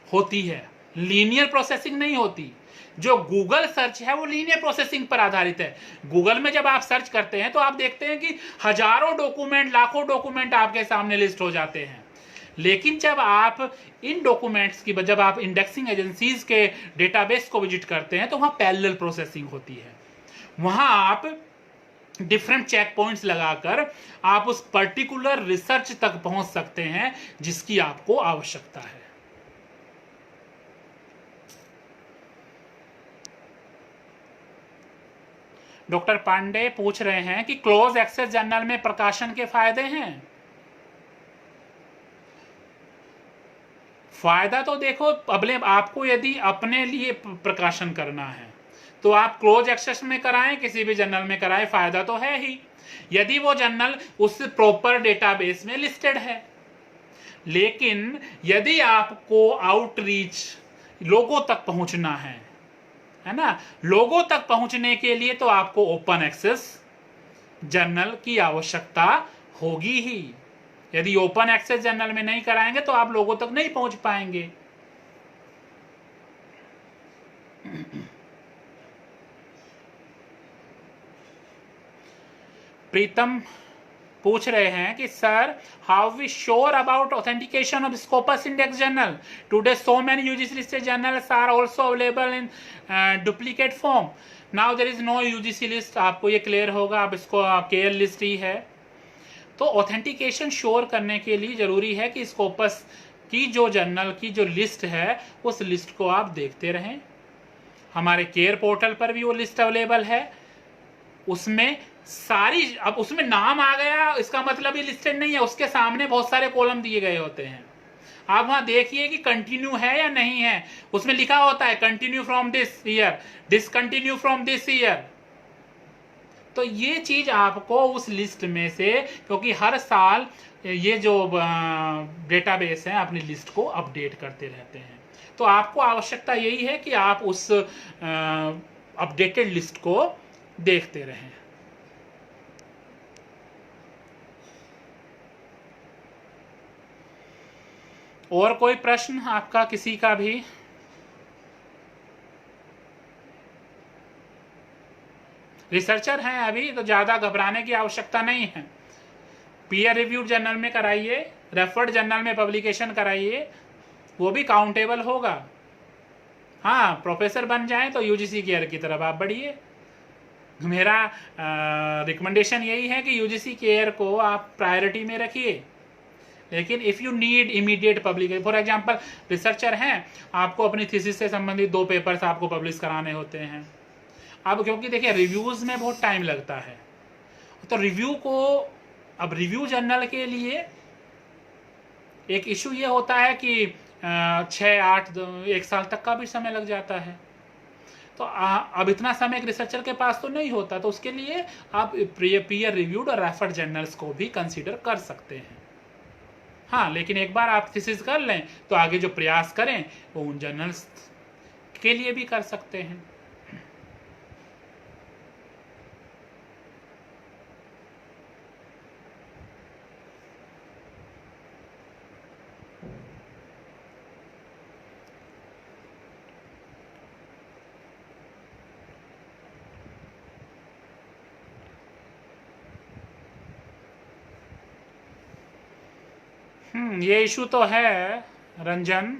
होती है, लीनियर प्रोसेसिंग नहीं होती। जो गूगल सर्च है वो लीनियर प्रोसेसिंग पर आधारित है। गूगल में जब आप सर्च करते हैं तो आप देखते हैं कि हजारों डॉक्यूमेंट, लाखों डॉक्यूमेंट आपके सामने लिस्ट हो जाते हैं। लेकिन जब आप इन डॉक्यूमेंट्स की, जब आप इंडेक्सिंग एजेंसीज के डेटाबेस को विजिट करते हैं, तो वहां पैरेलल प्रोसेसिंग होती है। वहां आप डिफरेंट चेक पॉइंट्स लगाकर आप उस पर्टिकुलर रिसर्च तक पहुंच सकते हैं जिसकी आपको आवश्यकता है। डॉक्टर पांडे पूछ रहे हैं कि क्लोज एक्सेस जर्नल में प्रकाशन के फायदे हैं। फायदा तो देखो, अगले आपको यदि अपने लिए प्रकाशन करना है तो आप क्लोज एक्सेस में कराएं, किसी भी जर्नल में कराएं, फायदा तो है ही, यदि वो जर्नल उस प्रॉपर डेटाबेस में लिस्टेड है। लेकिन यदि आपको आउटरीच, लोगों तक पहुंचना है ना, लोगों तक पहुंचने के लिए तो आपको ओपन एक्सेस जर्नल की आवश्यकता होगी ही। यदि ओपन एक्सेस जर्नल में नहीं कराएंगे तो आप लोगों तक नहीं पहुंच पाएंगे। प्रीतम पूछ रहे हैं कि sir, how we sure about authentication of Scopus index journal? Today so many UGC listed journals are also available in duplicate form. Now there is no UGC list. आपको ये क्लियर होगा, अब इसको केएल लिस्ट ही है। तो authentication sure करने के लिए जरूरी है कि स्कोपस की जो जर्नल की जो लिस्ट है, उस लिस्ट को आप देखते रहें। हमारे केयर पोर्टल पर भी वो लिस्ट अवेलेबल है। उसमें सारी, अब उसमें नाम आ गया इसका मतलब ये लिस्टेड नहीं है, उसके सामने बहुत सारे कॉलम दिए गए होते हैं। आप वहां देखिए कि कंटिन्यू है या नहीं है। उसमें लिखा होता है continue from this year, discontinue from this year. तो ये चीज आपको उस लिस्ट में से, क्योंकि हर साल ये जो डेटाबेस है अपनी लिस्ट को अपडेट करते रहते हैं, तो आपको आवश्यकता यही है कि आप उस अपडेटेड लिस्ट को देखते रहें। और कोई प्रश्न आपका किसी का भी? रिसर्चर हैं अभी तो ज्यादा घबराने की आवश्यकता नहीं है। पीयर रिव्यूड जर्नल में कराइए, रेफर्ड जर्नल में पब्लिकेशन कराइए, वो भी काउंटेबल होगा। हाँ, प्रोफेसर बन जाएं तो यूजीसी केयर की तरफ आप बढ़िए। मेरा रिकमेंडेशन यही है कि यूजीसी केयर को आप प्रायोरिटी में रखिए। लेकिन if you need immediate publication, for example researcher हैं, आपको अपनी थीसिस से संबंधित 2 पेपर्स आपको पब्लिश कराने होते हैं। अब क्योंकि देखिए रिव्यूज में बहुत टाइम लगता है, तो रिव्यू को, अब रिव्यू जर्नल के लिए एक इशू ये होता है कि 6-8 1 साल तक का भी समय लग जाता है। तो अब इतना समय एक रिसर्चर के पास तो नहीं होता, तो उसके लिए आप पीयर रिव्यूड और रेफर्ड जर्नल्स को भी कंसीडर कर सकते हैं। हाँ, लेकिन एक बार आप थीसिस कर लें तो आगे जो प्रयास करें वो उन जर्नल्स के लिए भी कर सकते हैं। ये इशू तो है रंजन।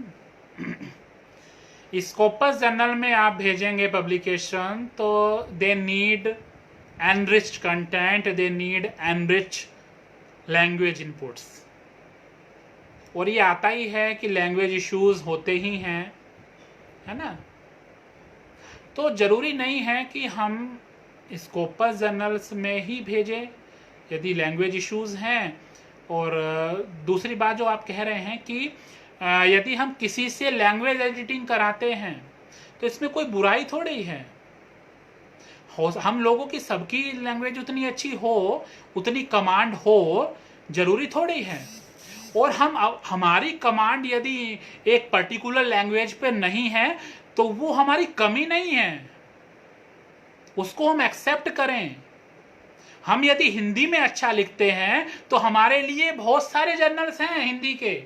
स्कोपस जर्नल में आप भेजेंगे पब्लिकेशन तो they need enriched content, they need enrich language inputs, और ये आता ही है कि लैंग्वेज इश्यूज होते ही हैं, है ना। तो जरूरी नहीं है कि हम स्कोपस जर्नल्स में ही भेजें यदि लैंग्वेज इश्यूज हैं। और दूसरी बात जो आप कह रहे हैं कि यदि हम किसी से लैंग्वेज एडिटिंग कराते हैं तो इसमें कोई बुराई थोड़ी है। हम लोगों की सबकी लैंग्वेज उतनी अच्छी हो, उतनी कमांड हो, जरूरी थोड़ी है। और हमारी कमांड यदि एक पर्टिकुलर लैंग्वेज पे नहीं है तो वो हमारी कमी नहीं है, उसको हम एक्सेप्ट करें। हम यदि हिंदी में अच्छा लिखते हैं तो हमारे लिए बहुत सारे जर्नल्स हैं हिंदी के,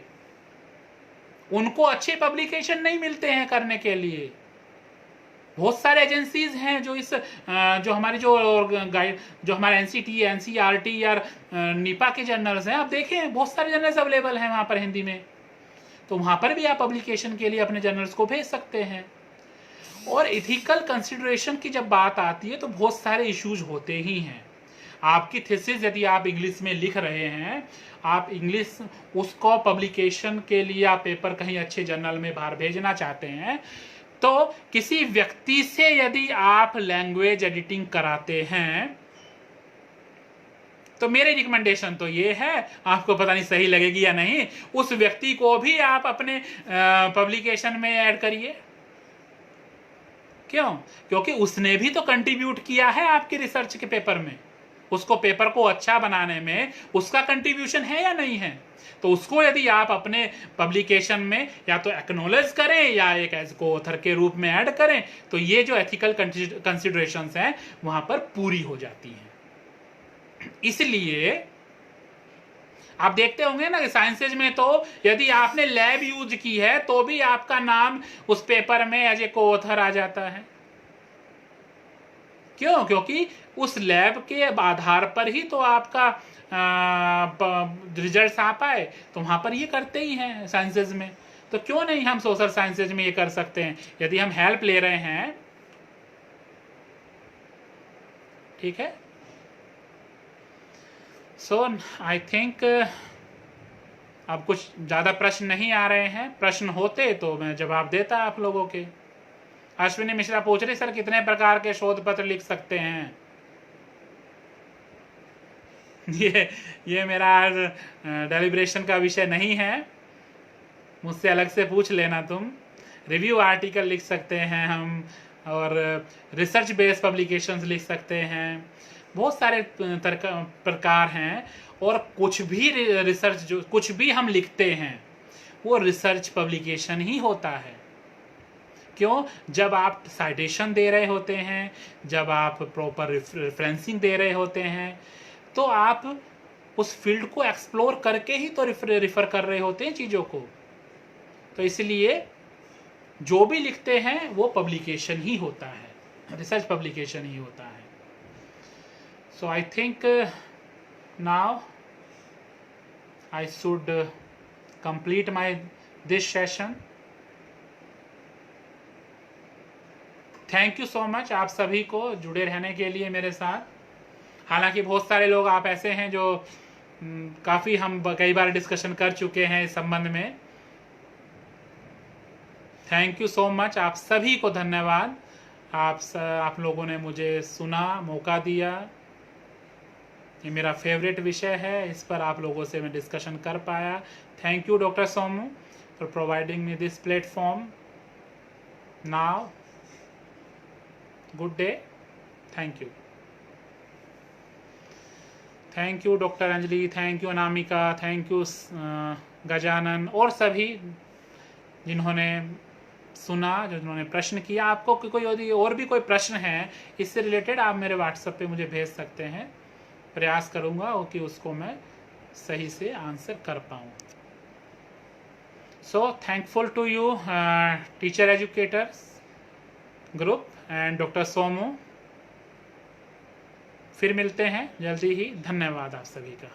उनको अच्छे पब्लिकेशन नहीं मिलते हैं करने के लिए। बहुत सारे एजेंसीज हैं जो जो हमारी जो हमारे एनसीटी, एनसीईआरटी या नीपा के जर्नल्स हैं, आप देखें बहुत सारे जर्नल्स अवेलेबल हैं वहां पर हिंदी में, तो वहां पर भी आप पब्लिकेशन के लिए अपने जर्नल्स को भेज सकते हैं। और इथिकल कंसिडरेशन की जब बात आती है तो बहुत सारे इश्यूज होते ही हैं। आपकी थीसिस यदि आप इंग्लिश में लिख रहे हैं, आप इंग्लिश उसको पब्लिकेशन के लिए आप पेपर कहीं अच्छे जर्नल में बाहर भेजना चाहते हैं, तो किसी व्यक्ति से यदि आप लैंग्वेज एडिटिंग कराते हैं तो मेरी रिकमेंडेशन तो ये है, आपको पता नहीं सही लगेगी या नहीं, उस व्यक्ति को भी आप अपने पब्लिकेशन में ऐड करिए। क्यों? क्योंकि उसने भी तो कंट्रीब्यूट किया है आपके रिसर्च के पेपर में, उसको पेपर को अच्छा बनाने में उसका कंट्रीब्यूशन है या नहीं है। तो उसको यदि आप अपने पब्लिकेशन में या तो एक्नॉलेज करें या एक एज को ऑथर के रूप में ऐड करें, तो ये जो एथिकल कंसिडरेशंस हैं वहां पर पूरी हो जाती हैं। इसलिए आप देखते होंगे ना कि साइंसेज में तो यदि आपने लैब यूज की है तो भी आपका नाम उस पेपर में एज ए को ऑथर आ जाता है। क्यों? क्योंकि उस लैब के आधार पर ही तो आपका रिजल्ट्स आ पाए, तो वहां पर ये करते ही हैं साइंसेज में। तो क्यों नहीं हम सोशल साइंसेज में ये कर सकते हैं यदि हम हेल्प ले रहे हैं। ठीक है। सो आई थिंक अब कुछ ज्यादा प्रश्न नहीं आ रहे हैं, प्रश्न होते तो मैं जवाब देता आप लोगों के। अश्विनी मिश्रा पूछ रही सर कितने प्रकार के शोध पत्र लिख सकते हैं। ये मेरा आज डेलिब्रेशन का विषय नहीं है, मुझसे अलग से पूछ लेना तुम। रिव्यू आर्टिकल लिख सकते हैं हम, और रिसर्च बेस्ड पब्लिकेशंस लिख सकते हैं, बहुत सारे प्रकार हैं। और कुछ भी रिसर्च जो कुछ भी हम लिखते हैं वो रिसर्च पब्लिकेशन ही होता है। क्यों? जब आप साइटेशन दे रहे होते हैं, जब आप प्रॉपर रेफरेंसिंग दे रहे होते हैं, तो आप उस फील्ड को एक्सप्लोर करके ही तो रिफर कर रहे होते हैं चीजों को। तो इसलिए जो भी लिखते हैं वो पब्लिकेशन ही होता है, रिसर्च पब्लिकेशन ही होता है। So I think now I should complete my this session. Thank you so much आप सभी को जुड़े रहने के लिए मेरे साथ। हालांकि बहुत सारे लोग आप ऐसे हैं जो काफ़ी हम कई बार डिस्कशन कर चुके हैं इस संबंध में। थैंक यू सो मच, आप सभी को धन्यवाद। आप लोगों ने मुझे सुना, मौका दिया। ये मेरा फेवरेट विषय है, इस पर आप लोगों से मैं डिस्कशन कर पाया। Thank you doctor Somu for providing me this platform. Now good day, thank you. Thank you doctor Anjali, thank you Anamika, thank you Gajanan और सभी जिन्होंने सुना, जिन्होंने प्रश्न किया। आपको कोई यदि और भी कोई प्रश्न है इससे रिलेटेड, आप मेरे व्हाट्सएप पे मुझे भेज सकते हैं। प्रयास करूंगा कि उसको मैं सही से आंसर कर पाऊँ। So thankful to you teacher educators group and doctor Somu. फिर मिलते हैं जल्दी ही। धन्यवाद आप सभी का।